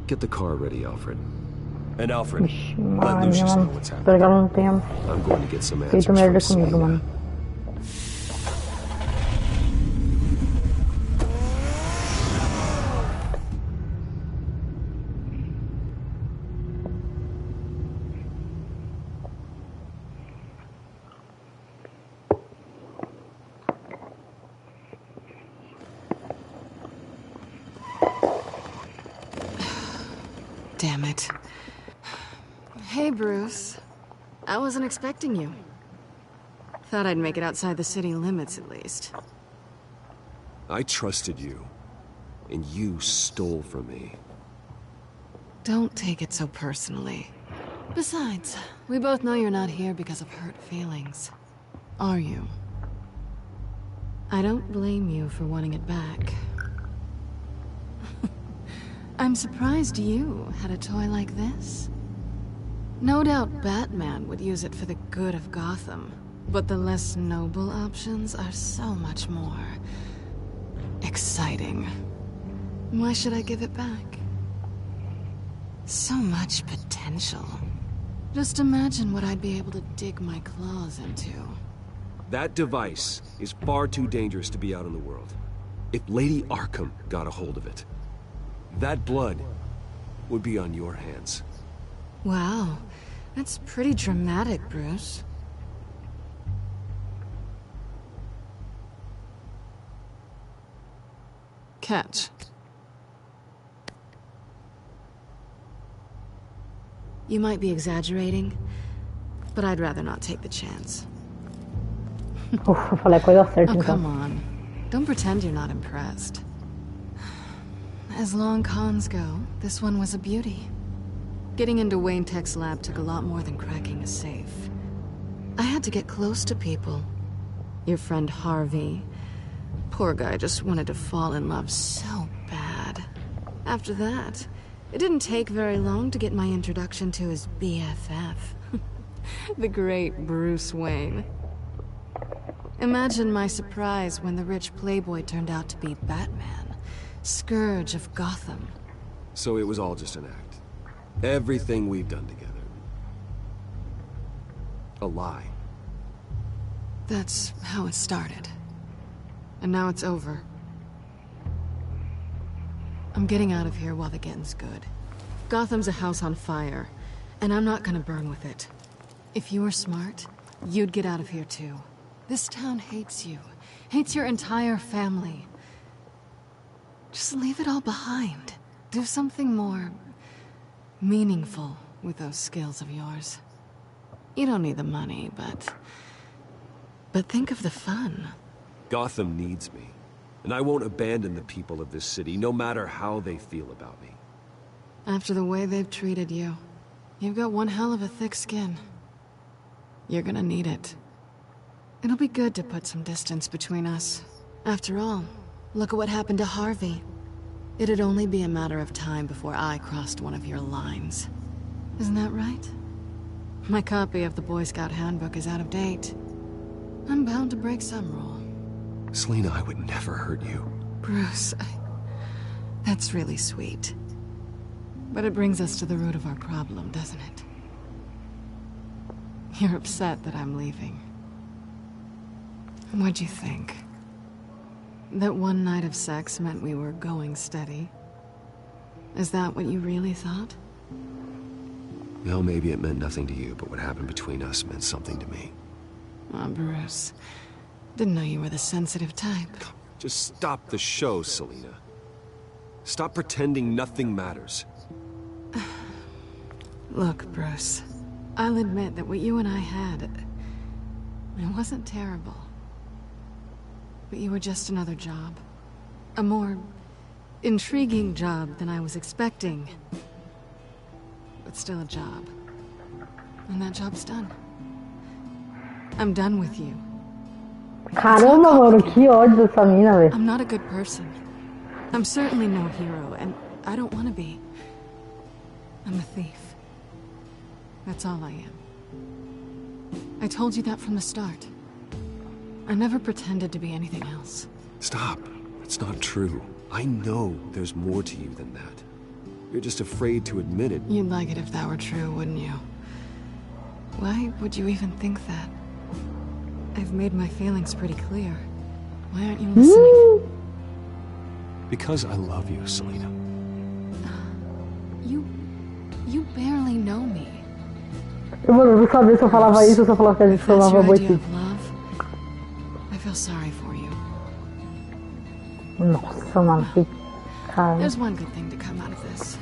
Get the car ready, Alfred. And Alfred, Vixe, let ai, Lucius know mano. what's Espero happening. que ela não tenha I'm going to get some answers feito from merda comigo, Selena. mano. Damn it. Hey, Bruce. I wasn't expecting you. Thought I'd make it outside the city limits, at least. I trusted you, and you stole from me. Don't take it so personally. Besides, we both know you're not here because of hurt feelings. Are you? I don't blame you for wanting it back. I'm surprised you had a toy like this. No doubt Batman would use it for the good of Gotham, but the less noble options are so much more exciting. Why should I give it back? So much potential. Just imagine what I'd be able to dig my claws into. That device is far too dangerous to be out in the world. If Lady Arkham got a hold of it, that blood would be on your hands. Wow, that's pretty dramatic, Bruce. Catch. You might be exaggerating, but I'd rather not take the chance. Ufa, falei a coisa certa, Oh, então. come on. Don't pretend you're not impressed. As long cons go, this one was a beauty. Getting into Wayne Tech's lab took a lot more than cracking a safe. I had to get close to people. Your friend Harvey. Poor guy just wanted to fall in love so bad. After that, it didn't take very long to get my introduction to his BFF. The great Bruce Wayne. Imagine my surprise when the rich playboy turned out to be Batman, Scourge of Gotham. So it was all just an act. Everything we've done together. A lie. That's how it started. And now it's over. I'm getting out of here while the getting's good. Gotham's a house on fire, and I'm not gonna burn with it. If you were smart, you'd get out of here too. This town hates you. Hates your entire family. Just leave it all behind. Do something more meaningful with those skills of yours. You don't need the money, but think of the fun. Gotham needs me, and I won't abandon the people of this city, no matter how they feel about me. After the way they've treated you, you've got one hell of a thick skin. You're gonna need it. It'll be good to put some distance between us. After all, look at what happened to Harvey. It'd only be a matter of time before I crossed one of your lines. Isn't that right? My copy of the Boy Scout Handbook is out of date. I'm bound to break some rule. Selena, I would never hurt you. Bruce, that's really sweet. But it brings us to the root of our problem, doesn't it? You're upset that I'm leaving. What'd you think? That one night of sex meant we were going steady? Is that what you really thought? Well, maybe it meant nothing to you, but what happened between us meant something to me. Oh, Bruce. Didn't know you were the sensitive type. Just stop the show, Selena. Stop pretending nothing matters. Look, Bruce. I'll admit that what you and I had... it wasn't terrible. But you were just another job. A more intriguing job than I was expecting. But still a job. And that job's done. I'm done with you. Caramba, mano, que ódio dessa mina, velho. I'm not a good person. I'm certainly no hero, and I don't want to be. I'm a thief. That's all I am. I told you that from the start. I never pretended to be anything else. Stop. It's not true. I know there's more to you than that. You're just afraid to admit it. You'd like it if that were true, wouldn't you? Why would you even think that? I've made my feelings pretty clear. Why aren't you listening? Because I love you, Selena. You barely know me. Mano, eu não sabia se eu falava isso ou se eu falava que a gente falava boitinho. I feel sorry for you. Nossa, mano, que cara. There's one good thing to come out of this.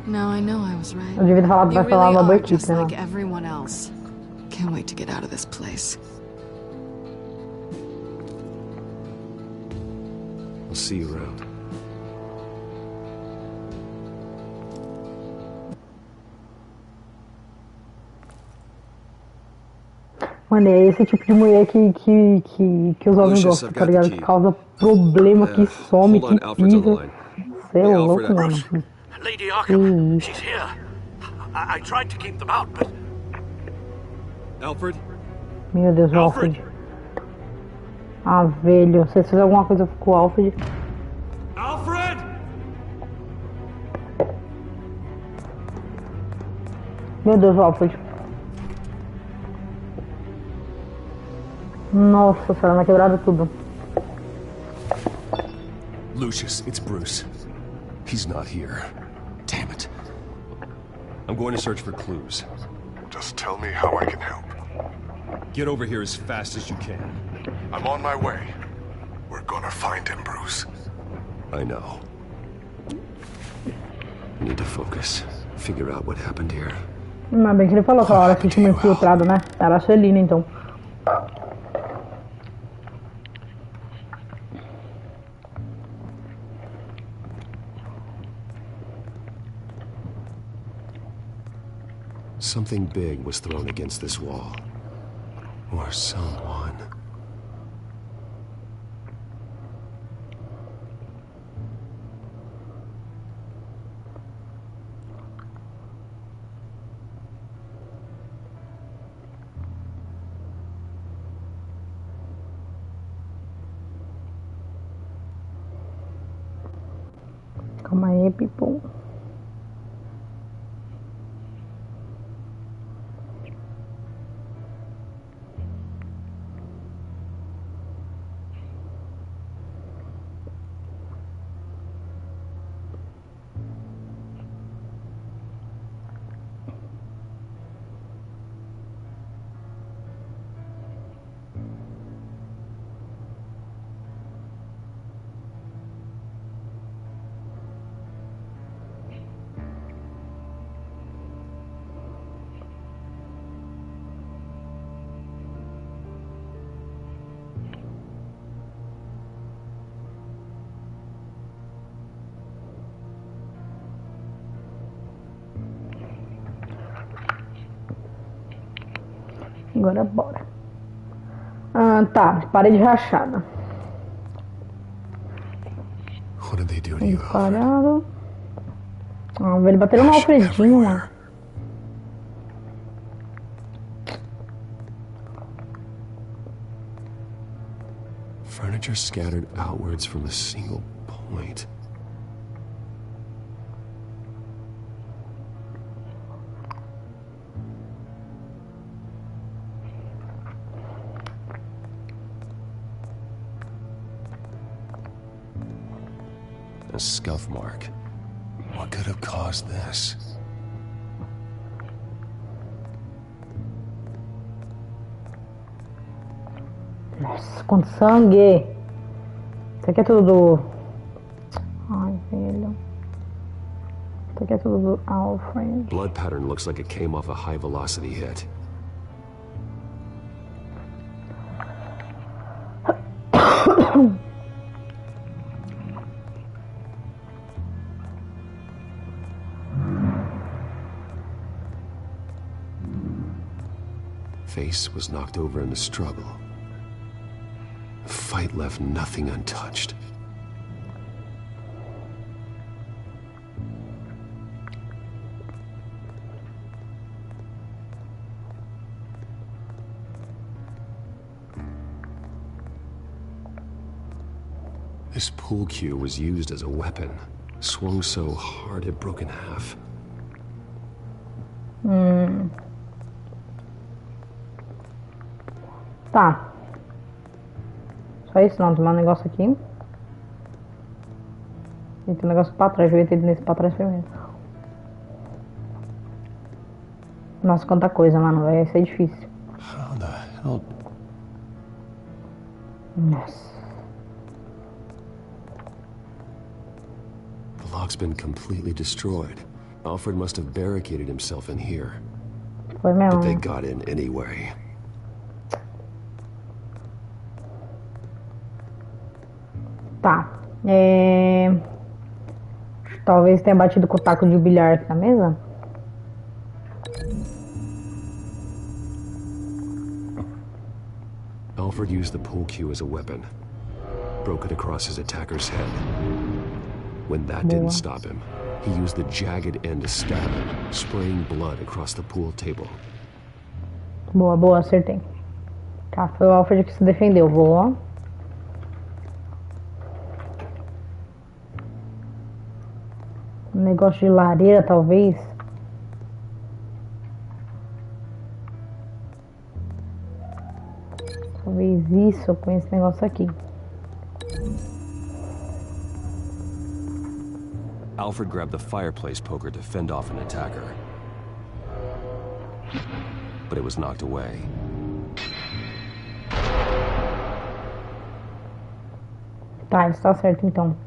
Now I know I was right. Eu devia ter falado pra falar uma boitinha, just like everyone else. Can't wait to get out of this place. I'll see you around. Mano, é esse tipo de mulher que os homens gostam, tá ligado? Que causa problema, que some, que pisa. Você é louco, mano. Lady Arkham, she's here. I tried to keep them out, but... Alfred? Meu Deus, Alfred. Ah, velho, se você fizer alguma coisa com o Alfred... Alfred! Meu Deus, Alfred. Nossa senhora, vai quebrar tudo. Lucius, it's Bruce. He's not here. Damn it. I'm going to search for clues. Just tell me how I can help. Get over here as fast as you can. I'm on my way. We're gonna find him, Bruce. I know. I need to focus. Figure out what happened here. Mas bem que ele falou aquela hora que tinha infiltrado, né? Era a Celina, então. Something big was thrown against this wall. Or someone. Calma aí, people. Agora bora. Tá, parede rachada. What did they do Disparado. Ah, ele bateu no Alfredinho, mano. Furniture scattered outwards from a single point. A scuff mark. What could have caused this? Nossa, com sangue. Isso aqui é tudo do... Ai, velho. Isso aqui é tudo do Alfred. Blood pattern looks like it came off a high velocity hit. Face was knocked over in the struggle. The fight left nothing untouched. This pool cue was used as a weapon. Swung so hard it broke in half. Tá. Só isso não, tem mais um negócio aqui. E tem um negócio pra trás, eu ia ter ido nesse pra trás primeiro. Nossa, quanta coisa, mano, vai ser difícil. How the hell? Nossa. The lock's been completely destroyed. Alfred must have barricaded himself in here. Foi mesmo. But they got in anyway. Tá. Talvez tenha batido com o taco de bilhar aqui na mesa. Alfred used the pool cue as a weapon. Broke it across his attacker's head. When that didn't stop him, he used the jagged end to stab him, spraying blood across the pool table. Boa, boa, acertei. Tá, foi o Alfred que se defendeu. Boa. Um negócio de lareira, talvez. Talvez isso, eu conheço esse negócio aqui. Alfred grabbed the fireplace poker to fend off an attacker. But it was knocked away. Tá, está certo então.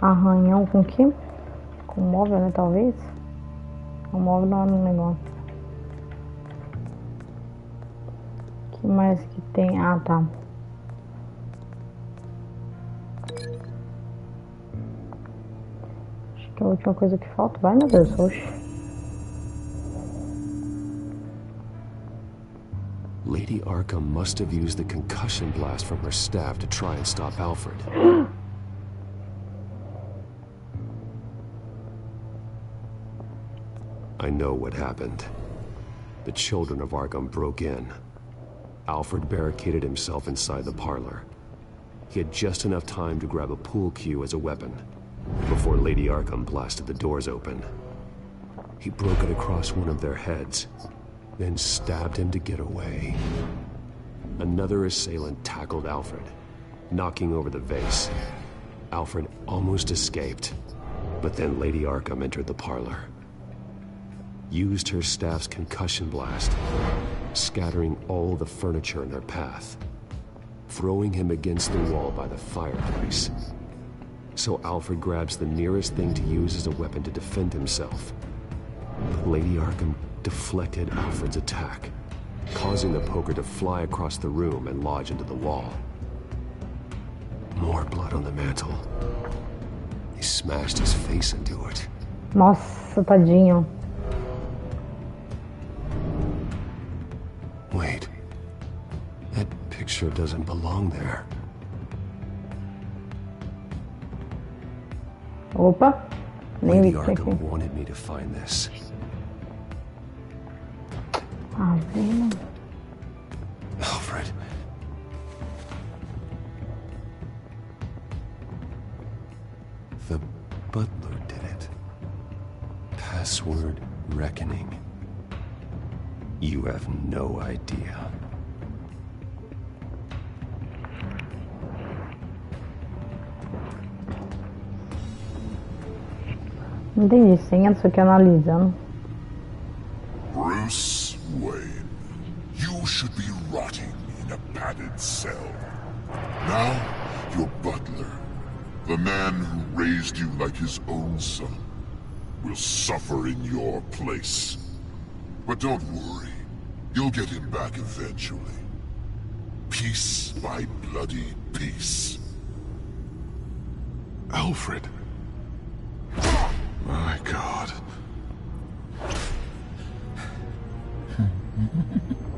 Arranhão com o quê? Com móvel, né, talvez? O móvel não é no negócio. O que mais que tem? Ah, tá. Acho que é a última coisa que falta. Vai, meu Deus, oxe. Lady Arkham must have used the concussion blast from her staff to try and stop Alfred. I know what happened. The children of Arkham broke in. Alfred barricaded himself inside the parlor. He had just enough time to grab a pool cue as a weapon before Lady Arkham blasted the doors open. He broke it across one of their heads, then stabbed him to get away. Another assailant tackled Alfred, knocking over the vase. Alfred almost escaped, but then Lady Arkham entered the parlor. Used her staff's concussion blast, scattering all the furniture in their path, throwing him against the wall by the fireplace. So Alfred grabs the nearest thing to use as a weapon to defend himself. But Lady Arkham deflected Alfred's attack, causing the poker to fly across the room and lodge into the wall. More blood on the mantle. He smashed his face into it. Nossa, tadinho. Wait. That picture doesn't belong there. Opa. Nem Lady vi que Arkham aqui. wanted me to find this. Abrindo. Alfred. The butler did it. Password reckoning. You have no idea. Não entendi. Senha, isso aqui analisando. Bruce Wayne, you should be rotting in a padded cell. Now, your butler, the man who raised you like his own son, will suffer in your place. But don't worry, you'll get him back eventually. Piece by bloody piece. Alfred. My God.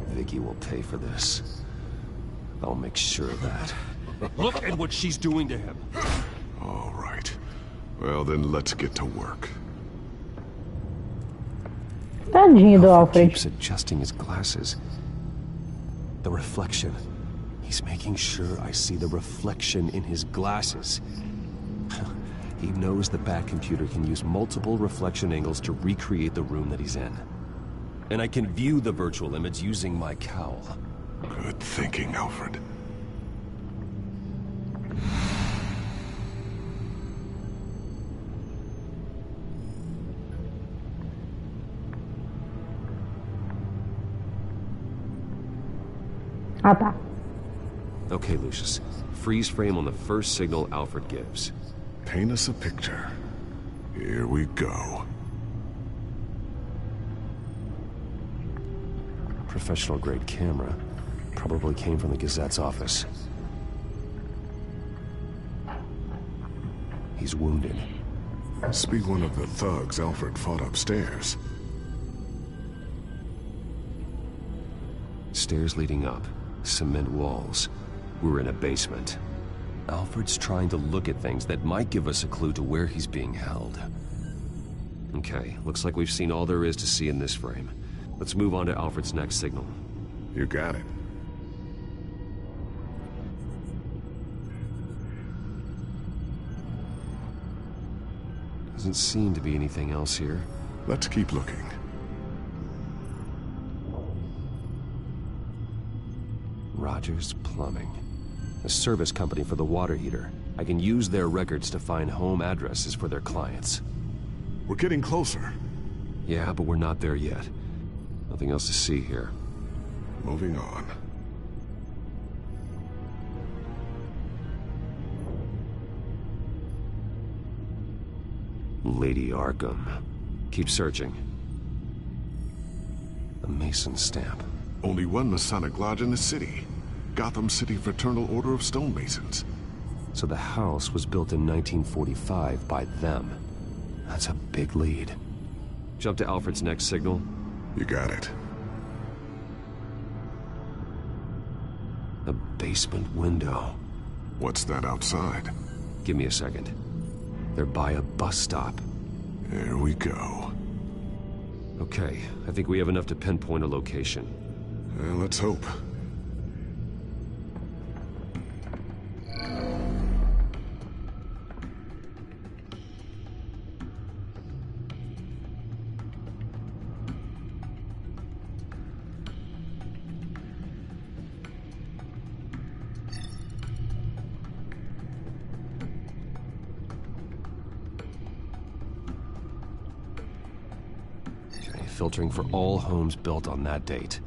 Vicky will pay for this. I'll make sure of that. Look at what she's doing to him. All right. Well, then let's get to work. Tadinho do Alfred Alfred. keeps adjusting his glasses. The reflection. He's making sure I see the reflection in his glasses. He knows the Batcomputer can use multiple reflection angles to recreate the room that he's in. And I can view the virtual image using my cowl. Good thinking, Alfred. Ah, tá. Okay, Lucius. Freeze frame on the first signal Alfred gives. Paint us a picture. Here we go. Professional-grade camera. Probably came from the Gazette's office. He's wounded. Must be one of the thugs Alfred fought upstairs. Stairs leading up. Cement walls. We're in a basement. Alfred's trying to look at things that might give us a clue to where he's being held. Okay, looks like we've seen all there is to see in this frame. Let's move on to Alfred's next signal. You got it. Doesn't seem to be anything else here. Let's keep looking. Rogers Plumbing. A service company for the water heater. I can use their records to find home addresses for their clients. We're getting closer. Yeah, but we're not there yet. Nothing else to see here. Moving on. Lady Arkham. Keep searching. A Mason stamp. Only one Masonic lodge in the city. Gotham City Fraternal Order of Stonemasons. So the house was built in 1945 by them. That's a big lead. Jump to Alfred's next signal. You got it. A basement window. What's that outside? Give me a second. They're by a bus stop. Here we go. Okay, I think we have enough to pinpoint a location. Well, let's hope. Filtering for all homes built on that date.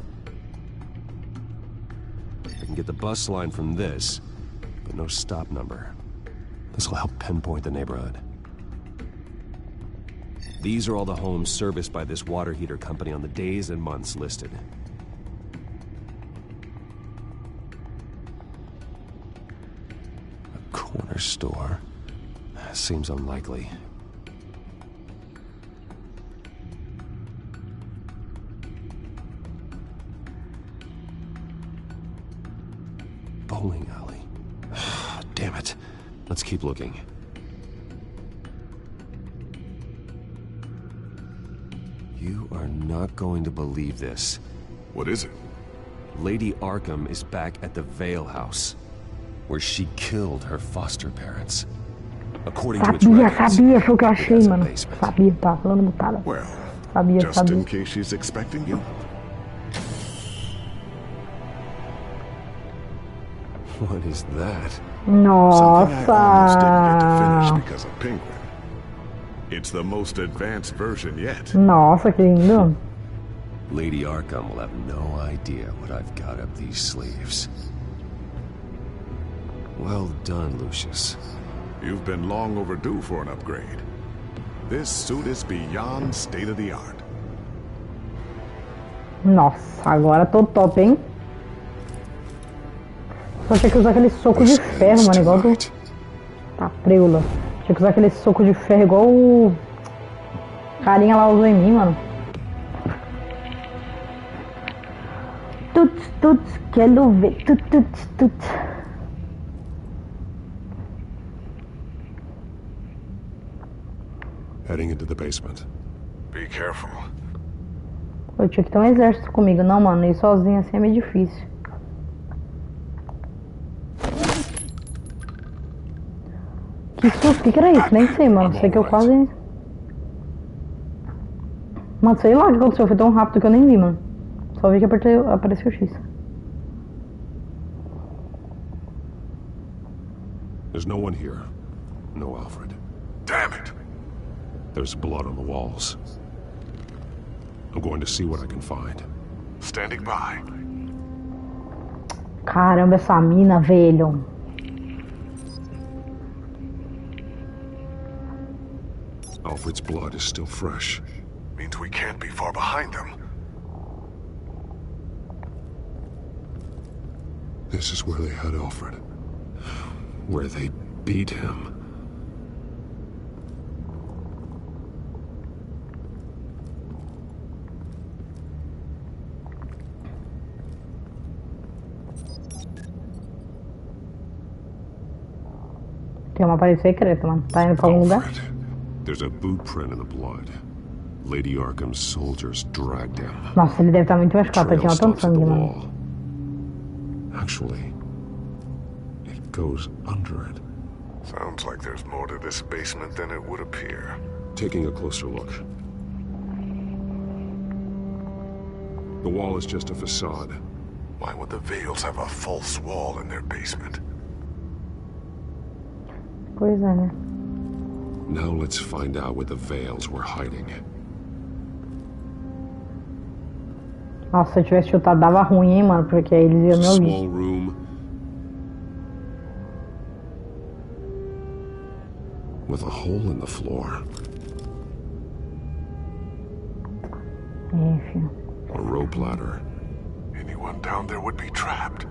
I can get the bus line from this, but no stop number. This will help pinpoint the neighborhood. These are all the homes serviced by this water heater company on the days and months listed. A corner store? Seems unlikely. Bowling alley. Damn it. Let's keep looking. You are not going to believe this. What is it? Lady Arkham is back at the Vale House, where she killed her foster parents. According to its records, Sabia, foi o que eu it achei, has a mano. basement. Sabia, tava falando mutada. Well, Sabia, just sabia. in case she's expecting you. What is that? Something I almost didn't get to finish Nossa. because of Penguin. It's the most advanced version yet. Nossa, que lindo. Lady Arkham will have no idea what I've got up these sleeves. Well done, Lucius. You've been long overdue for an upgrade. This suit is beyond state-of-the-art. Nossa, agora tô top, hein? Só tinha que usar aquele soco de ferro, mano, igual do... Tá, preula. Tinha que usar aquele soco de ferro igual o... carinha lá usou em mim, mano. Tuts, tuts, quero ver. Tuts, tuts, tuts. Heading into the basement. Be careful. Eu tinha que ter um exército comigo. Não, mano, ir sozinho assim é meio difícil. Que susto, que era isso? Nem sei, mano. Sei que eu quase... Mano, sei lá o que aconteceu. Foi tão rápido que eu nem vi, mano. Só vi que apareceu o X. There's no one here. No Alfred. Damn it! There's blood on the walls. I'm going to see what I can find. Standing by. Caramba, essa mina, velho. Alfred's blood is still fresh. Means we can't be far behind them. This is where they had Alfred. Where they beat him. Tem uma parede secreta, mano. Tá indo pra algum lugar? There's a boot print in the blood. Lady Arkham's soldiers dragged him. Nossa, ele deve estar muito machucado, tá aqui tanto sangue, mano. Wall. Actually, it goes under it. Sounds like there's more to this basement than it would appear. Taking a closer look. The wall is just a facade. Why would the Vales have a false wall in their basement? Pois é, né? Now let's find out where the Vales were hiding. Nossa, se eu tivesse chutado, dava ruim, hein, mano, porque aí eles iam me ouvir. Small room with a hole in the floor. É, filho. A rope ladder. Anyone down there would be trapped.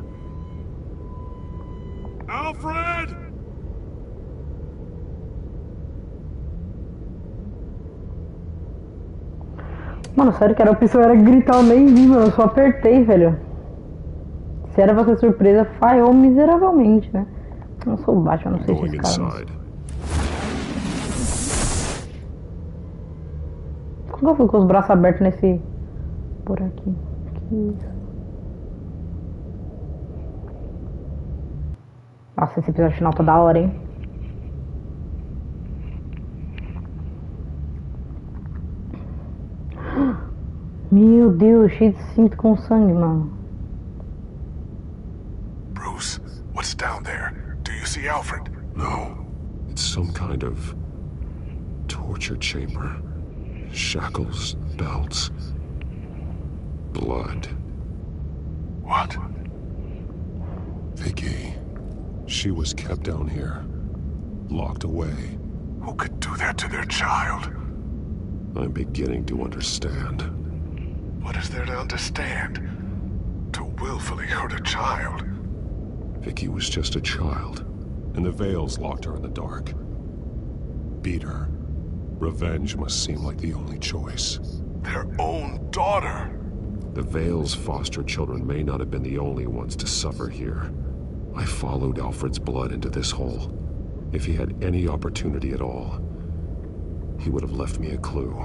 Alfred! Mano, sério que era a opção era gritar, eu nem vi, mano. Eu só apertei, velho. Se era pra ser surpresa, falhou miseravelmente, né? Eu não sou baixo, eu não sei se esse cara. Como eu fui com os braços abertos nesse... por aqui? Que isso? Nossa, esse episódio final tá da hora, hein? Meu Deus, cheio de cinto com sangue, mano. Bruce, what's down there? Do you see Alfred? No. It's some kind of torture chamber. Shackles, belts, blood. What? Vicky. She was kept down here. Locked away. Who could do that to their child? I'm beginning to understand. What is there to understand? To willfully hurt a child? Vicky was just a child, and the Vales locked her in the dark. Beat her. Revenge must seem like the only choice. Their own daughter! The Vales' foster children may not have been the only ones to suffer here. I followed Alfred's blood into this hole. If he had any opportunity at all, he would have left me a clue.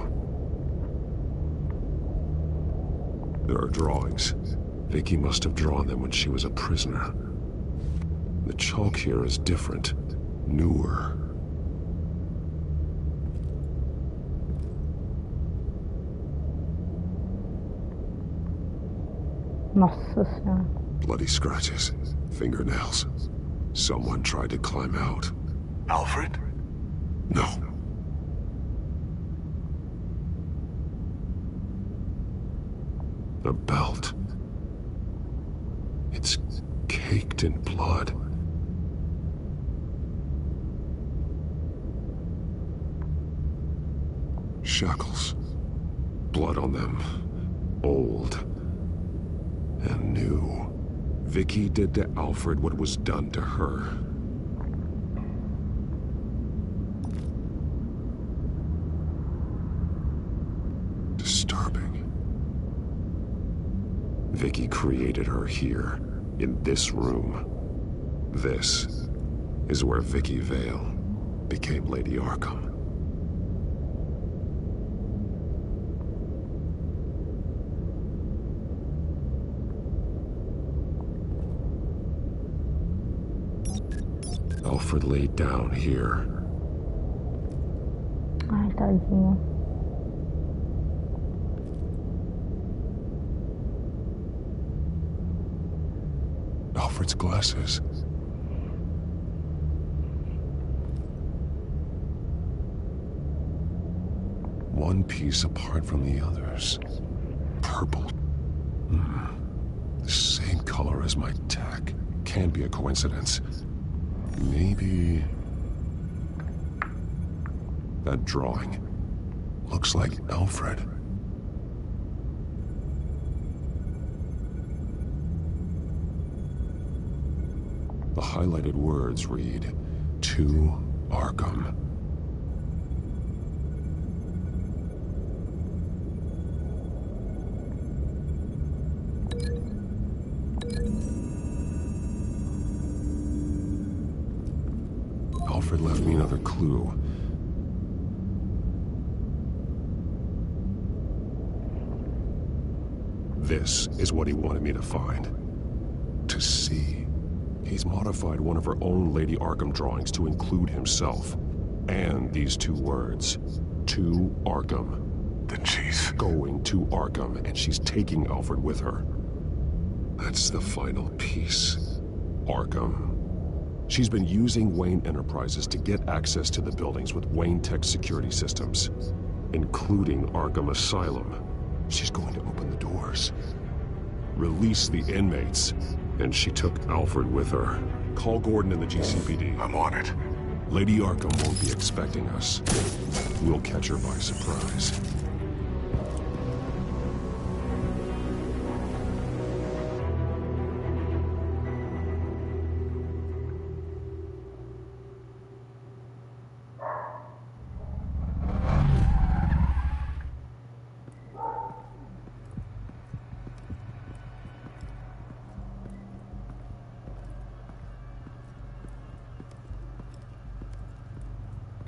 There are drawings. Vicky must have drawn them when she was a prisoner. The chalk here is different, newer. Nossa senhora. Bloody scratches, fingernails. Someone tried to climb out. Alfred? No. A belt. It's caked in blood. Shackles. Blood on them. Old. And new. Vicky did to Alfred what was done to her. Disturbing. Vicky created her here, in this room. This is where Vicky Vale became Lady Arkham. Alfred laid down here. Ai, tadinho. Alfred's glasses. One piece apart from the others. Purple. The same color as my tack. Can't be a coincidence. Maybe... that drawing looks like Alfred. The highlighted words read, "To Arkham." Alfred left me another clue. This is what he wanted me to find. To see. He's modified one of her own Lady Arkham drawings to include himself. And these two words. To Arkham. Then she's going to Arkham, and she's taking Alfred with her. That's the final piece. Arkham. She's been using Wayne Enterprises to get access to the buildings with Wayne Tech security systems, including Arkham Asylum. She's going to open the doors, release the inmates, and she took Alfred with her. Call Gordon in the GCPD. I'm on it. Lady Arkham won't be expecting us. We'll catch her by surprise.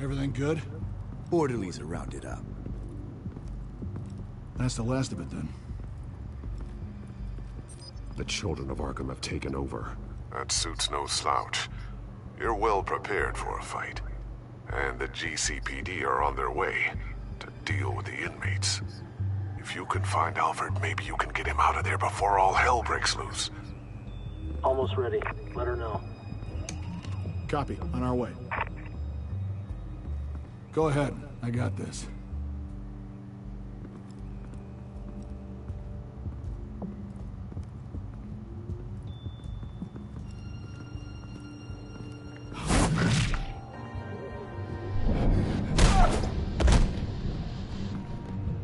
Everything good? Orderlies are rounded up. That's the last of it, then. The children of Arkham have taken over. That suit's no slouch. You're well prepared for a fight. And the GCPD are on their way to deal with the inmates. If you can find Alfred, maybe you can get him out of there before all hell breaks loose. Almost ready. Let her know. Copy. On our way. Go ahead. I got this.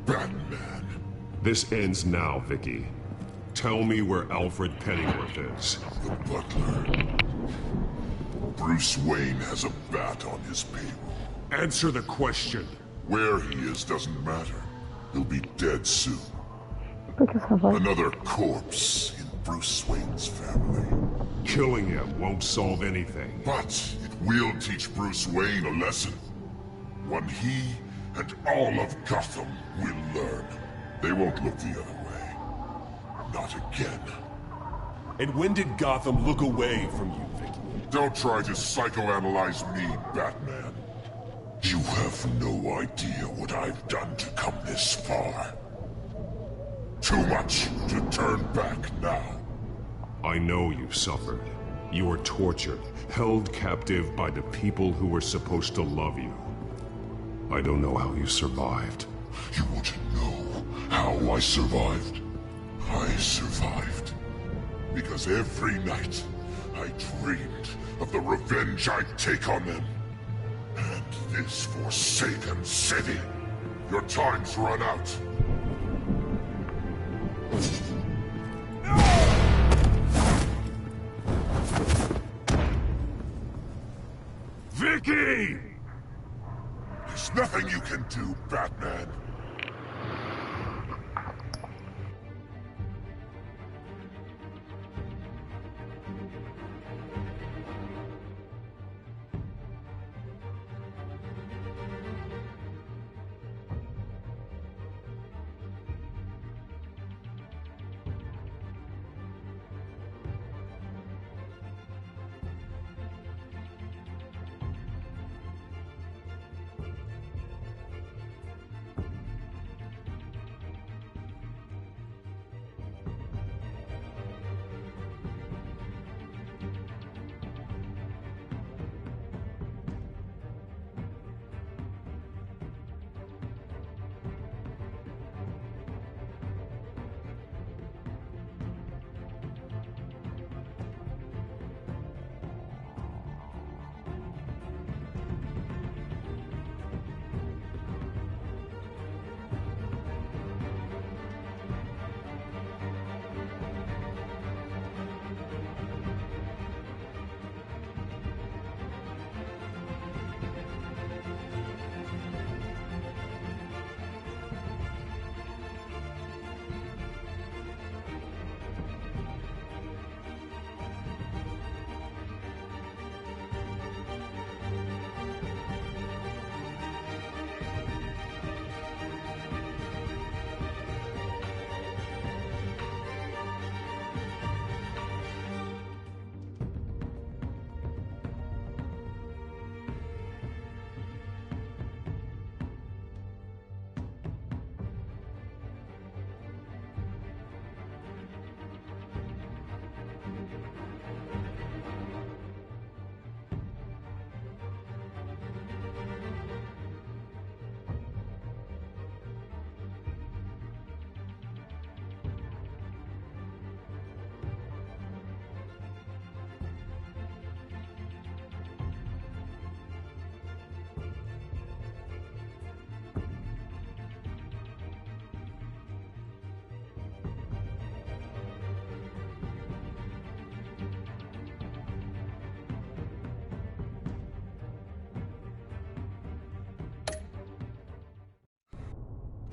Batman. This ends now, Vicky. Tell me where Alfred Pennyworth is. The butler. Bruce Wayne has a bat on his payroll. Answer the question. Where he is doesn't matter. He'll be dead soon. Porque essa voz... Another corpse in Bruce Wayne's family. Killing him won't solve anything. But it will teach Bruce Wayne a lesson. One he and all of Gotham will learn. They won't look the other way. not again. And when did Gotham look away from you, Vicky? Don't try to psychoanalyze me, Batman. You have no idea what I've done to come this far. Too much to turn back now. I know you've suffered. You were tortured, held captive by the people who were supposed to love you. I don't know how you survived. You want to know how I survived? I survived because every night I dreamed of the revenge I'd take on them. And this forsaken city. Your time's run out. Vicky! There's nothing you can do, Batman.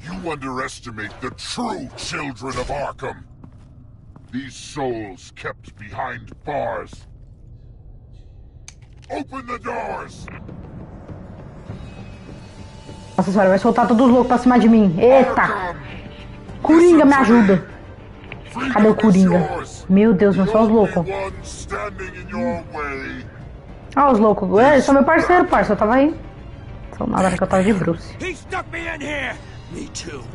You underestimate the true children of Arkham. These souls kept behind bars. Open the doors! Nossa senhora, vai soltar todos os loucos pra cima de mim. Eita! Coringa, me ajuda! Cadê o Coringa? Meu Deus, não são os loucos. Ah, os loucos. Eles são meu parceiro, parça. Eu tava aí. Só na hora que eu tava de Bruce.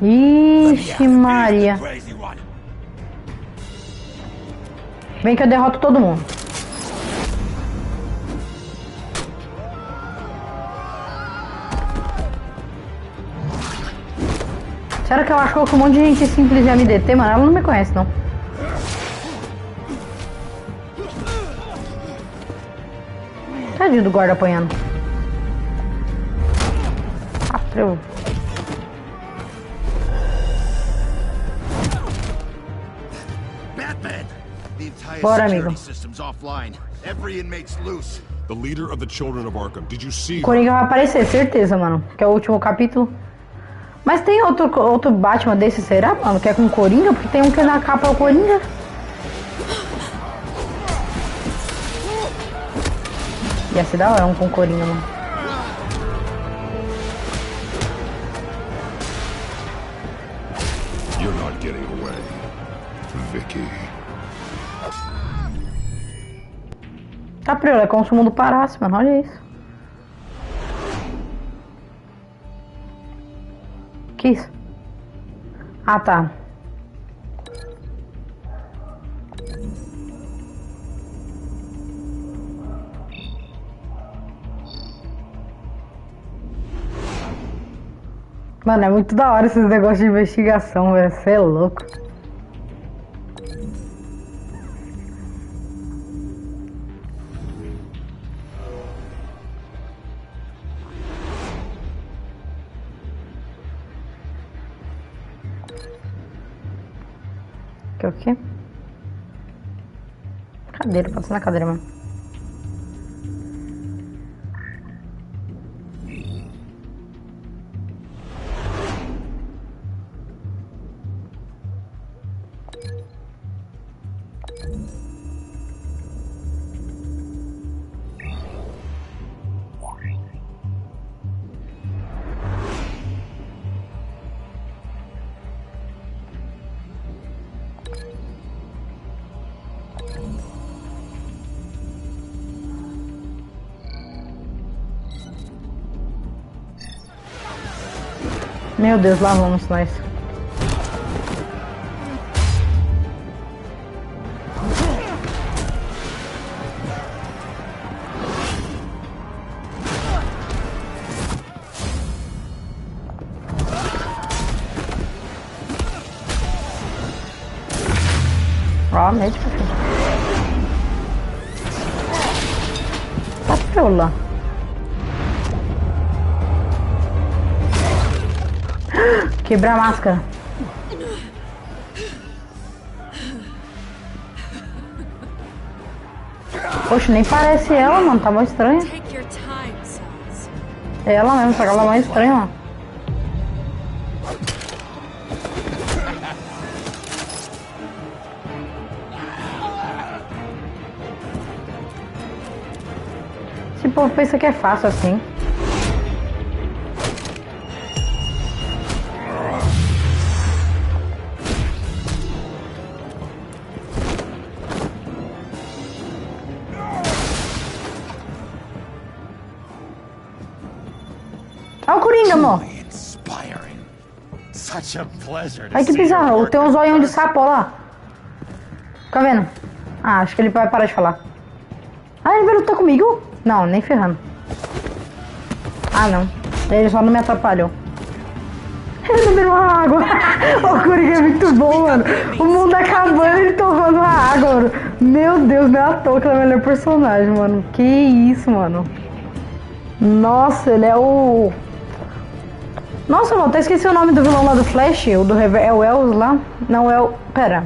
Ixi, Maria. Vem que eu derroto todo mundo. Será que ela achou que um monte de gente simples ia me deter, mano? Ela não me conhece, não. Tadinho do guarda apanhando. Atreu. Bora, amigo. The leader of the children of Arkham. Did you see? O Coringa vai aparecer, certeza, mano. Que é o último capítulo. Mas tem outro Batman desse, será, mano? Que é com Coringa? Porque tem um que na capa é o Coringa. Ia ser da hora um com Coringa, mano. You're not getting away. Vicky. Tá, Prior, é como se o mundo parasse, mano. Olha isso. Que isso? Ah, tá. Mano, é muito da hora esses negócios de investigação, velho. Você é louco. Que é o quê? Cadeira, pode ser na cadeira, mano. Meu Deus, lá vamos nós. Ó, médico, filho. Tá piola. Quebrar a máscara. Poxa, nem parece ela, mano. Tá muito estranha. É ela mesmo, só que ela é mais estranha, mano. Esse povo pensa que é fácil assim. Olha o Coringa, amor. Ai, que bizarro. Tem um zoião de sapo, ó lá. Fica vendo? Ah, acho que ele vai parar de falar. Ah, ele vai lutar comigo? Não, nem ferrando. Ah, não. Ele só não me atrapalhou. Ele tomou água. O Coringa é muito bom, mano. O mundo acabando e ele tomando água, mano. Meu Deus, não é à toa que ele é o melhor personagem, mano. Que isso, mano. Nossa, ele é o... Nossa, mano, até esqueci o nome do vilão lá do Flash. O do Rever... É o Wells lá? Não, é o... Pera.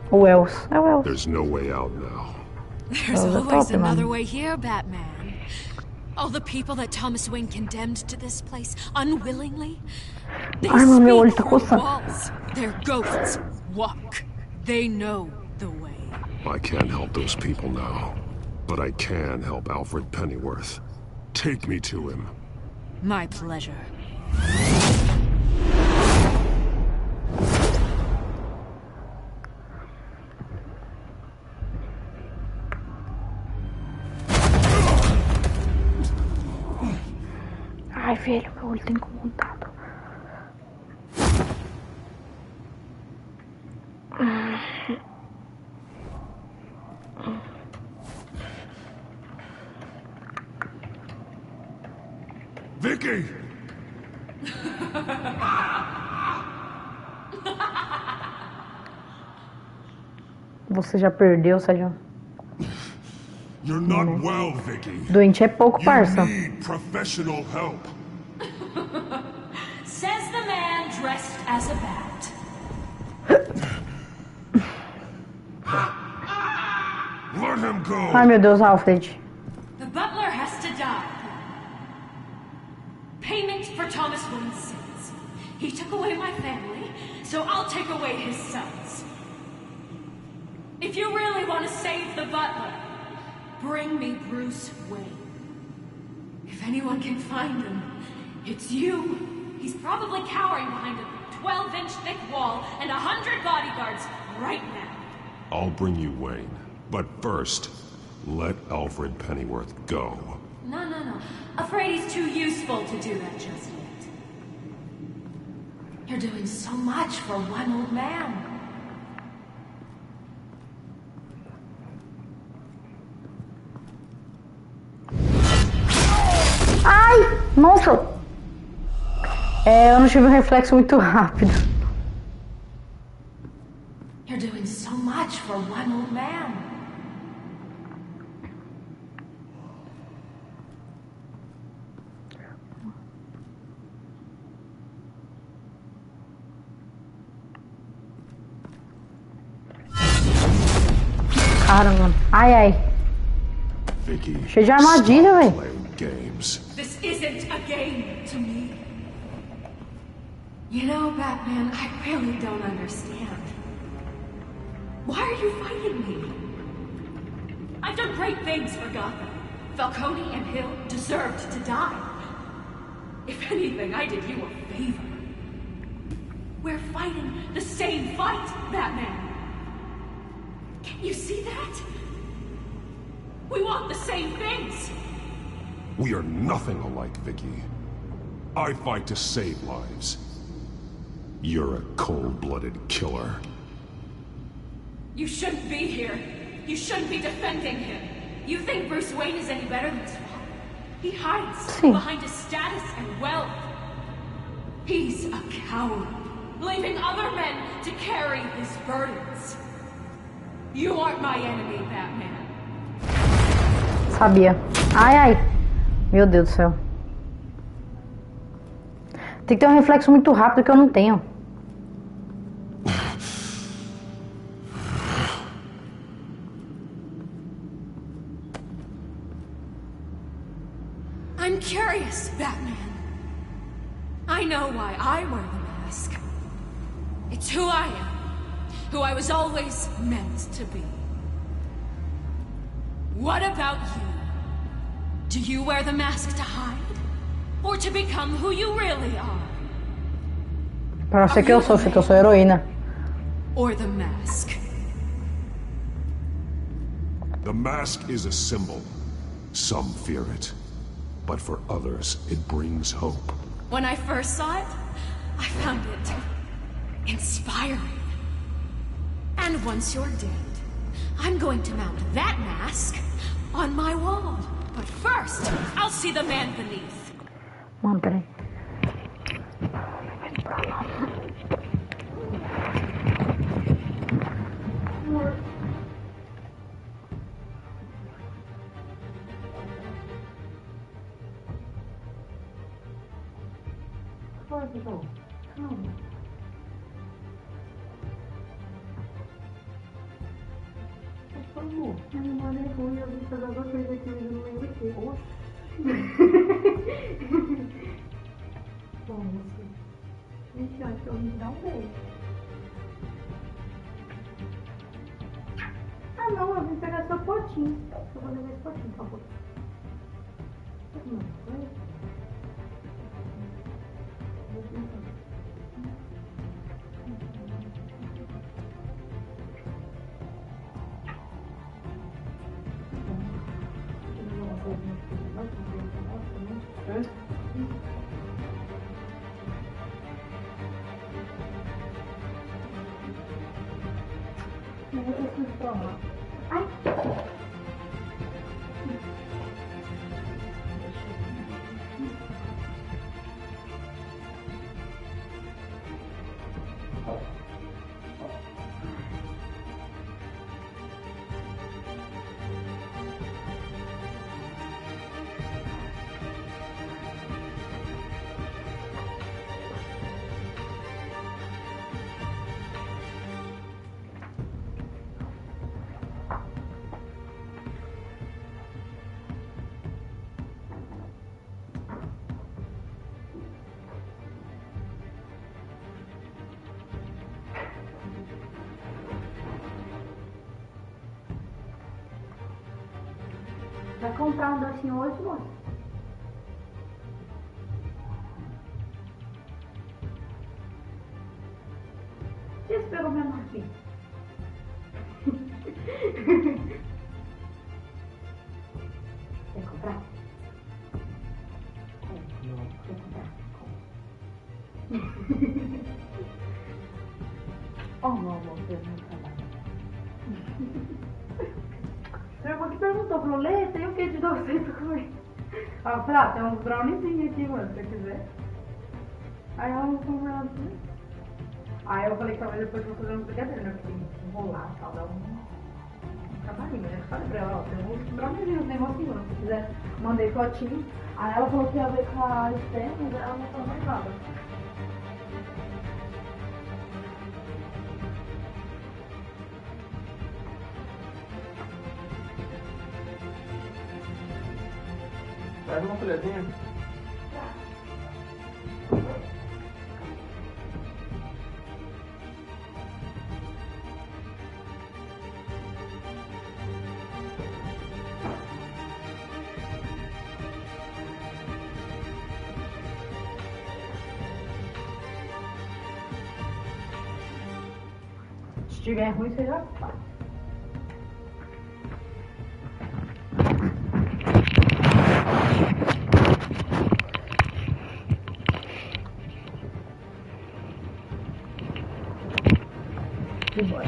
O Wells. É o Wells. There's no way out now. There's always another way here, Batman. All the people that Thomas Wayne condemned to this place unwillingly, they speak through walls. Their ghosts walk. They know the way. I can't help those people now, but I can help Alfred Pennyworth. Take me to him. My pleasure. Ai, velho, meu olho tá incomodado. Vicky! Você já perdeu, Sérgio? You're not well, Vicky. Doente é pouco, parça. You need professional help. Says the man dressed as a bat. Let him go. Ai, meu Deus, Alfred. The butler has to die. Payment for Thomas Wayne's sins. He took away my family, so I'll take away his sons. If you really want to save the butler, bring me Bruce Wayne. If anyone can find him, it's you. He's probably cowering behind a 12-inch thick wall and 100 bodyguards right now. I'll bring you Wayne. But first, let Alfred Pennyworth go. No. Afraid he's too useful to do that just yet. You're doing so much for one old man. Ai! Nossa! Eu não tive um reflexo muito rápido. You're doing so much for one old man. Caramba. Ai. Vicky, cheio de armadilha, velho. This isn't a game to me. You know, Batman, I really don't understand. Why are you fighting me? I've done great things for Gotham. Falcone and Hill deserved to die. If anything, I did you a favor. We're fighting the same fight, Batman. Can't you see that? We want the same things. We are nothing alike, Vicky. I fight to save lives. You're a cold-blooded killer. You shouldn't be here. You shouldn't be defending him. You think Bruce Wayne is any better than his father? He hides behind his status and wealth. He's a coward, leaving other men to carry his burdens. You aren't my enemy, Batman. Sabia. Ai. Meu Deus do céu. Tem que ter um reflexo muito rápido que eu não tenho. I'm curious, Batman. I know why I wear the mask. It's who I am. Who I was always meant to be. What about you? Do you wear the mask to hide? Or to become who you really are? Pra ser que eu sou, que eu sou heroína. Or the mask? The mask is a symbol. Some fear it. But for others, it brings hope. When I first saw it, I found it inspiring. And once you're dead, I'm going to mount that mask on my wall. But first, I'll see the man beneath. Mano, peraí. Gente, acho que eu vou dar um beijo. Ah, não, eu vim pegar seu potinho. Eu vou levar esse potinho, por favor. Vai comprar um docinho hoje, moço? Esse pegou minha marquinha. Quer comprar? Não, quer comprar? Oh, não, Deus, não trabalha. Seu irmão que perguntou, falou, Lê, tem o que de doce pra comer? Aí eu falei, ah, tem uns browniezinhos aqui, mano, se você quiser. Aí ela não comprou nada pra mim. Aí eu falei que talvez depois eu vou fazer um brigadeiro, né? Porque enrolar e tal, dá um trabalhinho, né? Eu falei pra ela, ó, tem uns browniezinhos, uns negocinhos, se você quiser. Mandei fotinho. Aí ela falou que ia ver com a Esther, mas ela não falou mais nada. Traz uma colherzinha. Se tiver ruim, você já faz. Que bom.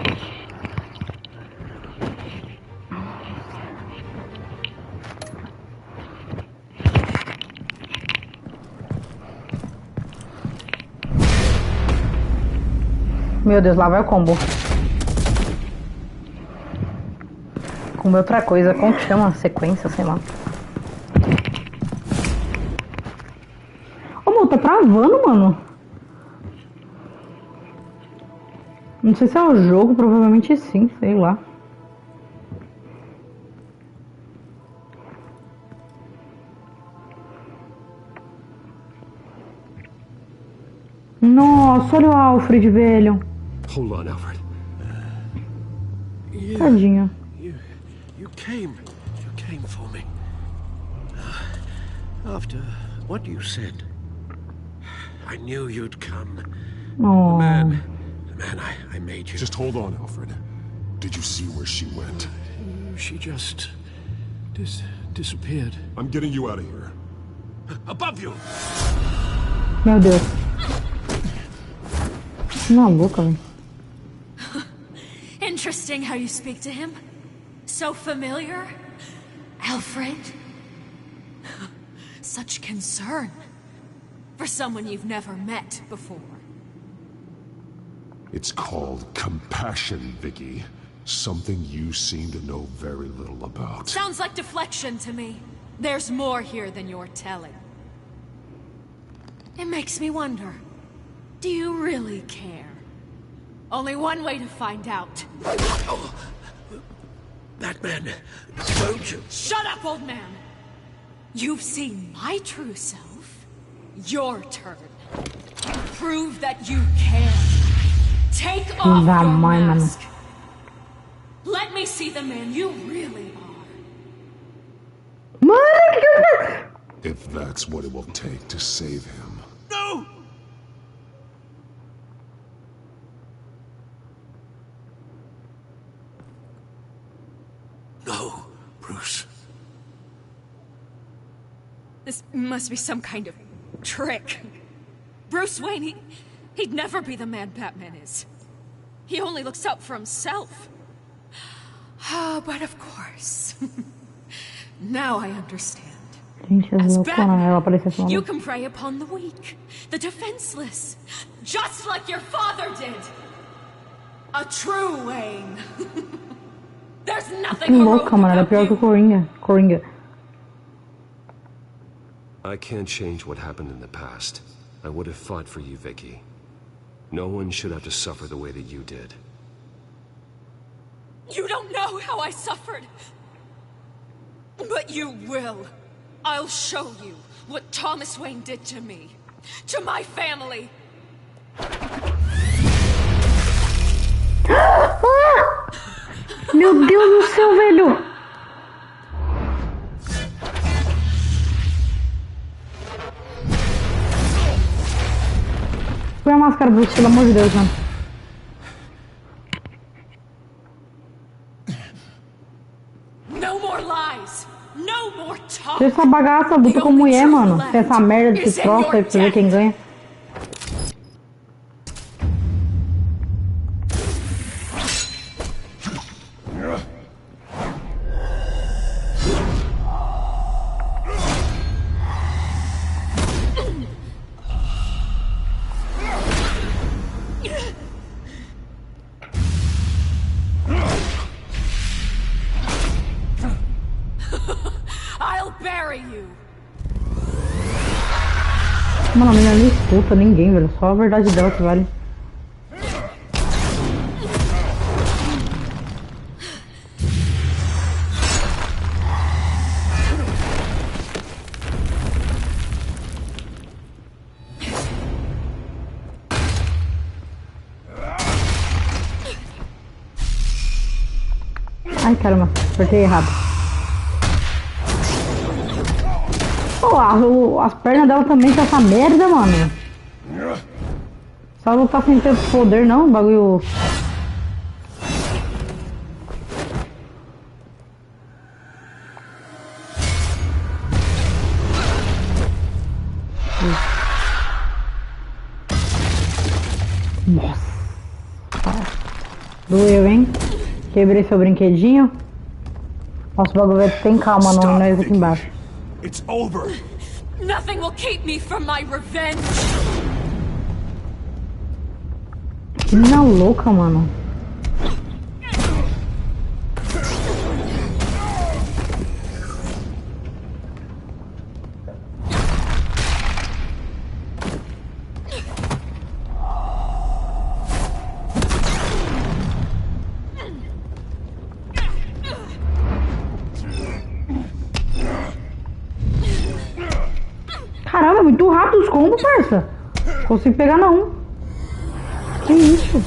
Meu Deus, lá vai o combo. Comer outra coisa, como que chama? Sequência, sei lá. Ô, meu, tá travando, mano. Não sei se é o jogo, provavelmente sim, sei lá. Nossa, olha o Alfred, velho. Hold on, Alfred. Tadinho. You came for me. After what you said, I knew you'd come. Oh. The man I made you. Just hold on, Alfred. Did you see where she went? She just disappeared. I'm getting you out of here. Above you! Meu Deus. Na boca, velho. Interesting how you speak to him. So familiar. Alfred. Such concern. For someone you've never met before. It's called compassion, Vicky. Something you seem to know very little about. Sounds like deflection to me. There's more here than you're telling. It makes me wonder. Do you really care? Only one way to find out. Oh, that man, don't you? Shut up, old man! You've seen my true self. Your turn. Prove that you care. Take off your mask. Let me see the man you really are. If that's what it will take to save him. No! No, Bruce. This must be some kind of trick. Bruce Wayne, he'd never be the man Batman is. He only looks out for himself. But of course. Now I understand. Gente, as loucuras, ela apareceu assim. You can prey upon the weak, the defenseless, just like your father did. A true Wayne. There's nothing heroic louca, mano, ela é pior que o Coringa. I can't change what happened in the past. I would have fought for you, Vicky. No one should have to suffer the way that you did. You don't know how I suffered. But you will. I'll show you what Thomas Wayne did to me. To my family. Meu Deus do céu, velho! Põe a máscara, Bruce, pelo amor de Deus, mano. Deixa essa bagaça, luta com mulher, mano. Tem essa merda desse troço aí pra você ver quem ganha. I'll bury you. Mano, a menina não escuta ninguém, velho. Só a verdade dela que vale. Ai, caramba, apertei errado. Pô, as pernas dela também tá essa merda, mano. Só não tá sem ter poder, não, o bagulho. Nossa. Doeu, hein? Quebrei seu brinquedinho. Nossa, o bagulho tem calma, não é aqui embaixo. It's over. Nothing will keep me from my revenge. Que menina louca, mano. Caramba, é muito rápido os combos, parça. Consigo pegar não. Que isso?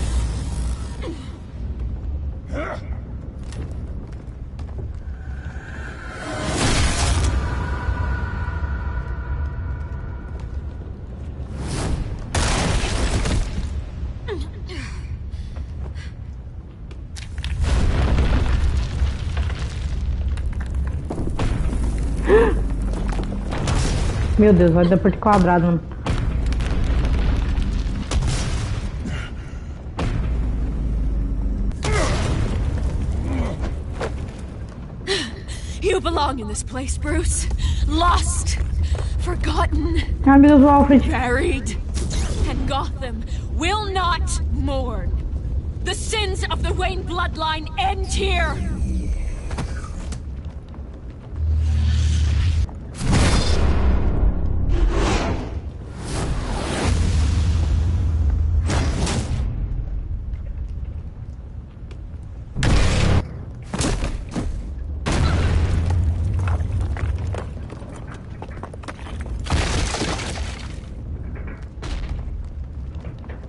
Meu Deus, vai dar por quadrado, mano. You belong in this place, Bruce. Lost, forgotten, Ai, meu Deus, o Alfred. buried. And Gotham will not mourn. The sins of the Wayne bloodline end here.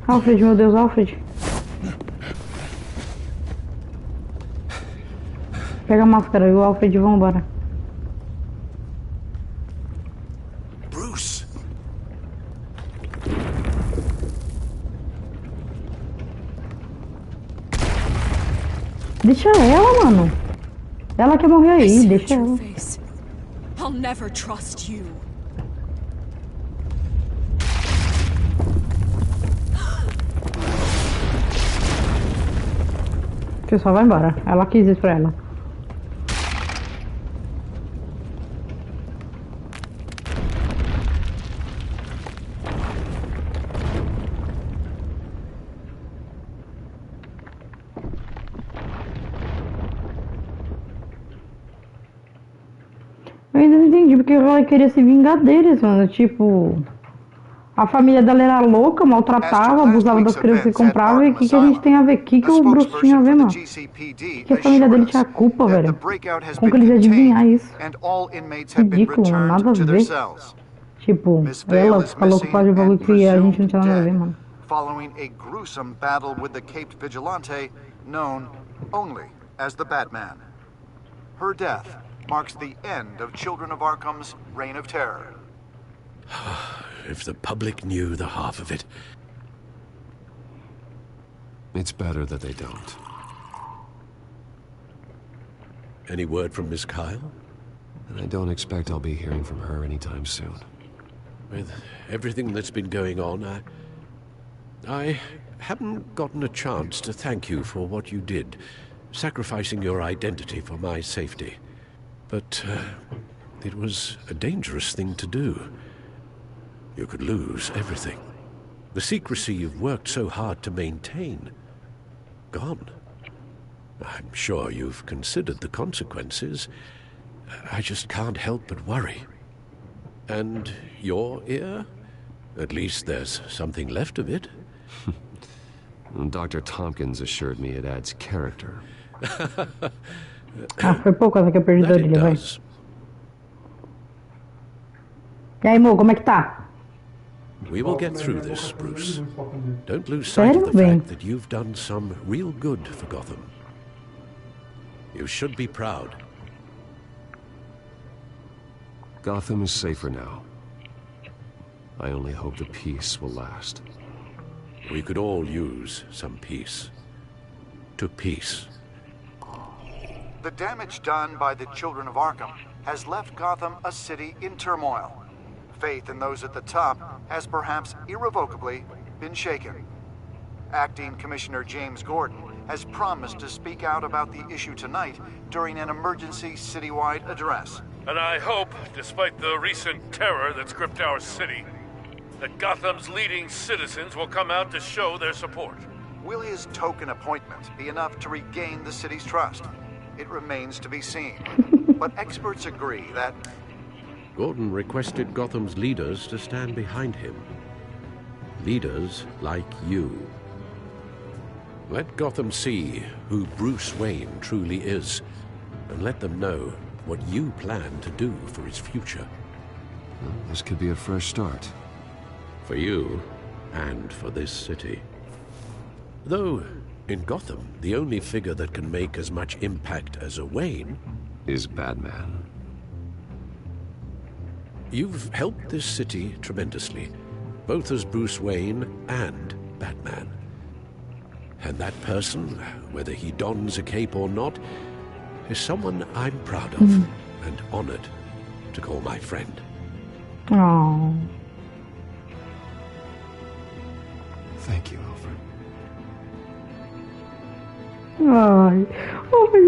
Alfred, meu Deus, Alfred. Pega a máscara e o Alfred, vambora. Bruce. Deixa ela, mano. Ela quer morrer aí, deixa ela. I'll never trust you. Você só vai embora. Ela quis isso pra ela. Eu ainda não entendi porque ela queria se vingar deles, mano. Tipo, a família dela era louca, maltratava, abusava das crianças que comprava. E o que a gente tem a ver? O que o Bruce tinha a ver, mano? Que a família dele tinha culpa, velho? Como que eles iam adivinhar isso? Ridículo, mano, nada a ver. Tipo, ela falou que faz o bagulho que a gente não tinha nada a ver, mano. Following a gruesome battle with the caped vigilante known only as the Batman. Her death marks the end of Children of Arkham's reign of terror. If the public knew the half of it. It's better that they don't. Any word from Miss Kyle? And I don't expect I'll be hearing from her anytime soon. With everything that's been going on, I haven't gotten a chance to thank you for what you did, sacrificing your identity for my safety. But it was a dangerous thing to do. You could lose everything. The secrecy you've worked so hard to maintain. Gone. I'm sure you've considered the consequences. I just can't help but worry. And your ear? At least there's something left of it. Dr. Tompkins assured me it adds character. Foi pouco essa que eu perdi da orelha, vai. E aí, Mo, como é que tá? We will get through this, Bruce. Don't lose sight of the fact that you've done some real good for Gotham. You should be proud. Gotham is safer now. I only hope the peace will last. We could all use some peace. To peace. The damage done by the children of Arkham has left Gotham a city in turmoil. Faith in those at the top has perhaps irrevocably been shaken. Acting Commissioner James Gordon has promised to speak out about the issue tonight during an emergency citywide address. And I hope, despite the recent terror that's gripped our city, that Gotham's leading citizens will come out to show their support. Will his token appointment be enough to regain the city's trust? It remains to be seen. But experts agree that Gordon requested Gotham's leaders to stand behind him. Leaders like you. Let Gotham see who Bruce Wayne truly is, and let them know what you plan to do for his future. Well, this could be a fresh start. For you, and for this city. Though, in Gotham, the only figure that can make as much impact as a Wayne is Batman. You've helped this city tremendously, both as Bruce Wayne and Batman. And that person, whether he dons a cape or not, is someone I'm proud of and honored to call my friend. Oh. Thank you, Alfred. Ai,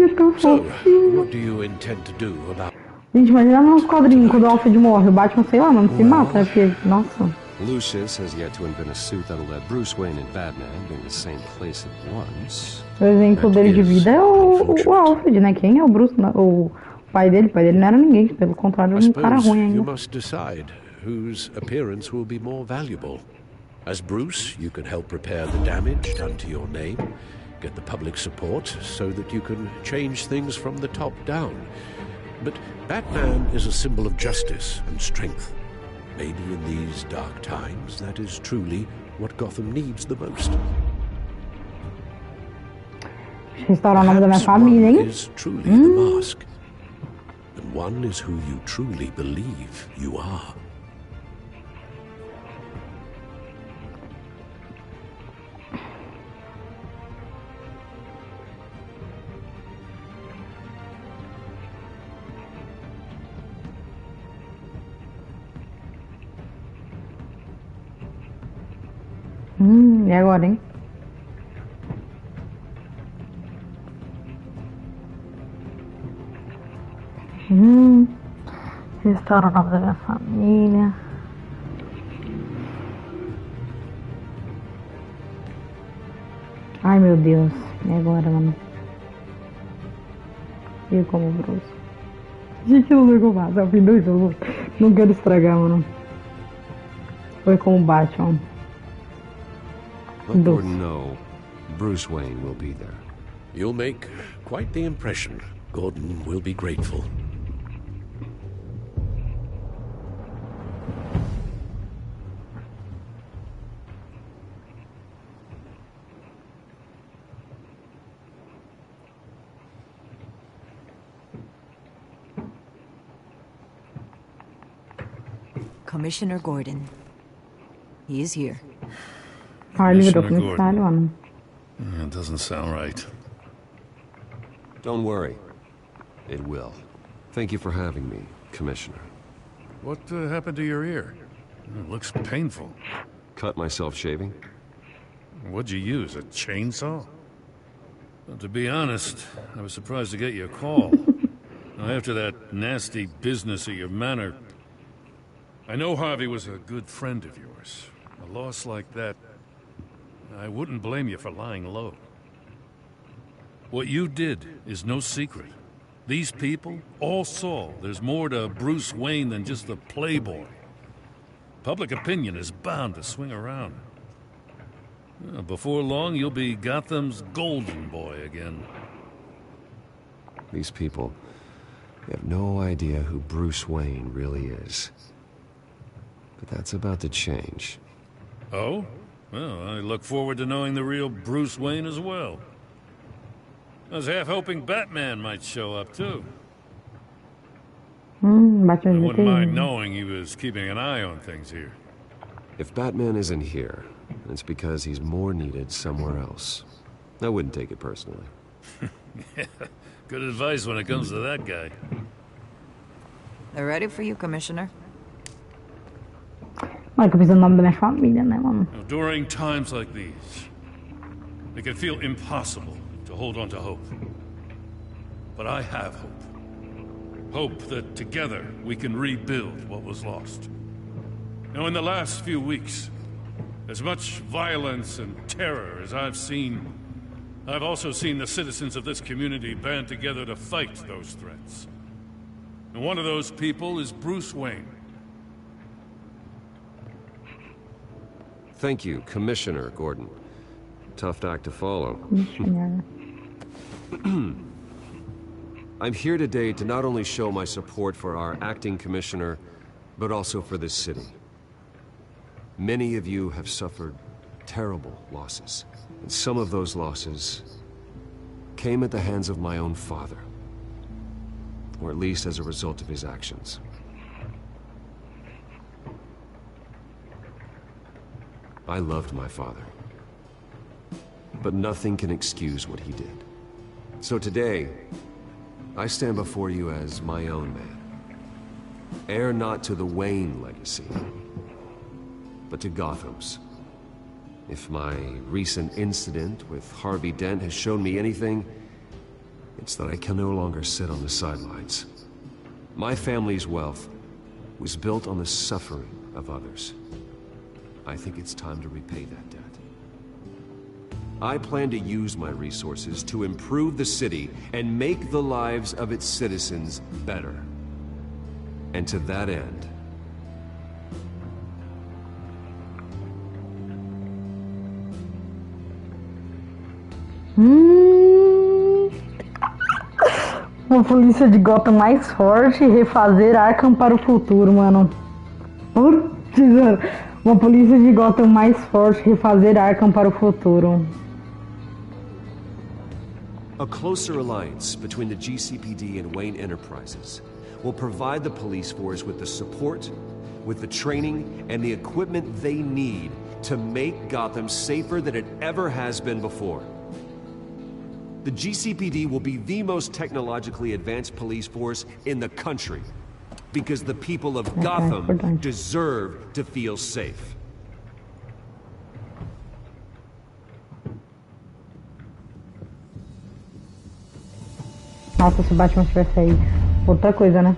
é tão fofinho. What do you intend to do about... Gente, imagina nos quadrinhos quando o Alfred morre, o Batman, sei lá, não se mata, porque, nossa. Lucius has yet to invent a suit that'll let Bruce Wayne and Batman be in the same place at once. O exemplo dele de vida é o Alfred, né? Quem é o Bruce? O pai dele? O pai dele não era ninguém, pelo contrário, era um cara ruim ainda. You must decide whose appearance will be more valuable. As Bruce, you can help repair the damage done to your name, get the public support so that you can change things from the top down. But Batman is a symbol of justice and strength. Maybe in these dark times, that is truly what Gotham needs the most. Restaurar o nome da minha família, hein? One is truly the mask, and one is who you truly believe you are. E agora, hein? Restaura o nome da minha família. Ai, meu Deus. E agora, mano? E como Bruce? Gente, eu não sei como é o fim do jogo. Não quero estragar, mano. Foi como Batman. Let Gordon know Bruce Wayne will be there. You'll make quite the impression. Gordon will be grateful. Commissioner Gordon. He is here. Commissioner Gordon. It doesn't sound right. Don't worry. It will. Thank you for having me. Commissioner. What happened to your ear? It looks painful. Cut myself shaving. What'd you use, a chainsaw? Well, to be honest, I was surprised to get your call. Now, after that nasty business at your manor, I know Harvey was a good friend of yours. A loss like that, I wouldn't blame you for lying low. What you did is no secret. These people all saw there's more to Bruce Wayne than just a playboy. Public opinion is bound to swing around. Before long, you'll be Gotham's golden boy again. These people, they have no idea who Bruce Wayne really is. But that's about to change. Oh? Well, I look forward to knowing the real Bruce Wayne as well. I was half hoping Batman might show up, too. I wouldn't mind knowing he was keeping an eye on things here. If Batman isn't here, it's because he's more needed somewhere else. I wouldn't take it personally. Yeah, good advice when it comes to that guy. They're ready for you, Commissioner. Olha que eu fiz o nome da minha família, né, mano? During times like these, it can feel impossible to hold on to hope. But I have hope. Hope that together we can rebuild what was lost. Now, in the last few weeks, as much violence and terror as I've seen, I've also seen the citizens of this community band together to fight those threats. And one of those people is Bruce Wayne. Thank you, Commissioner Gordon. Tough act to follow. I'm here today to not only show my support for our acting commissioner, but also for this city. Many of you have suffered terrible losses, and some of those losses came at the hands of my own father, or at least as a result of his actions. I loved my father, but nothing can excuse what he did. So today, I stand before you as my own man, heir not to the Wayne legacy, but to Gotham's. If my recent incident with Harvey Dent has shown me anything, it's that I can no longer sit on the sidelines. My family's wealth was built on the suffering of others. I think it's time to repay that debt. I plan to use my resources to improve the city and make the lives of its citizens better. And to that end, Uma polícia de Gotham mais forte, refazer Arkham para o futuro, mano. Putz, mano. Uma polícia de Gotham mais forte, refazer Arkham para o futuro. a closer alliance between the GCPD and Wayne Enterprises will provide the police force with the support, with the training, and the equipment they need to make Gotham safer than it ever has been before. The GCPD will be the most technologically advanced police force in the country, because the people of Gotham deserve to feel safe. Nossa, se o Batman tivesse aí, outra coisa, né?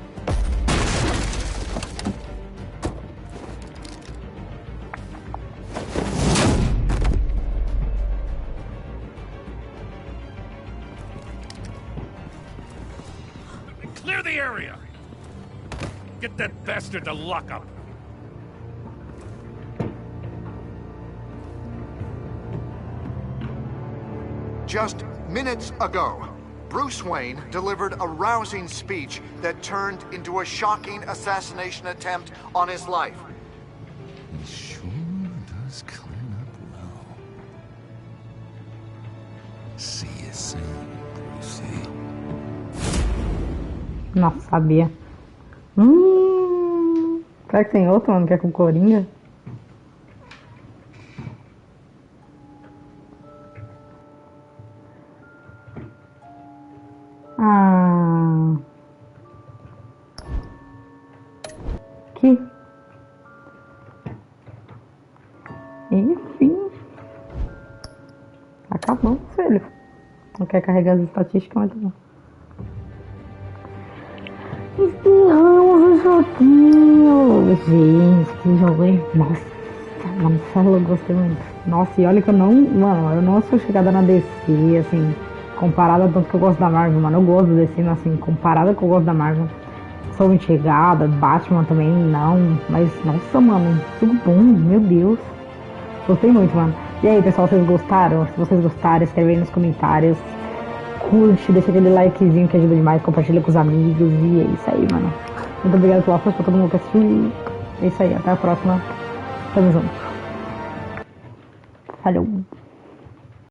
Clear the area! Get that bastard to lock up! Just minutes ago, Bruce Wayne delivered a rousing speech that turned into a shocking assassination attempt on his life. He sure does clean up well. See you soon, Brucey. Nossa, sabia. Será que tem outro, mano, que é com Coringa? Tá bom, filho. Não quer carregar as estatísticas, mas tá bom. Encerramos o joguinho. Gente, que jogo, hein? Nossa, mano, eu gostei muito. Nossa, e olha que eu não sou chegada na DC, assim, comparada a tanto que eu gosto da Marvel, mano. Eu gosto do DC, mas assim, comparada com que eu gosto da Marvel. Sou muito chegada, Batman também não. Mas, nossa, mano, tudo bom, meu Deus. Gostei muito, mano. E aí, pessoal, vocês gostaram? Se vocês gostaram, escreve aí nos comentários. Curte, deixa aquele likezinho que ajuda demais, compartilha com os amigos. E é isso aí, mano. Muito obrigado pela força pra todo mundo que assistiu. É isso aí, até a próxima. Tamo junto. Falou.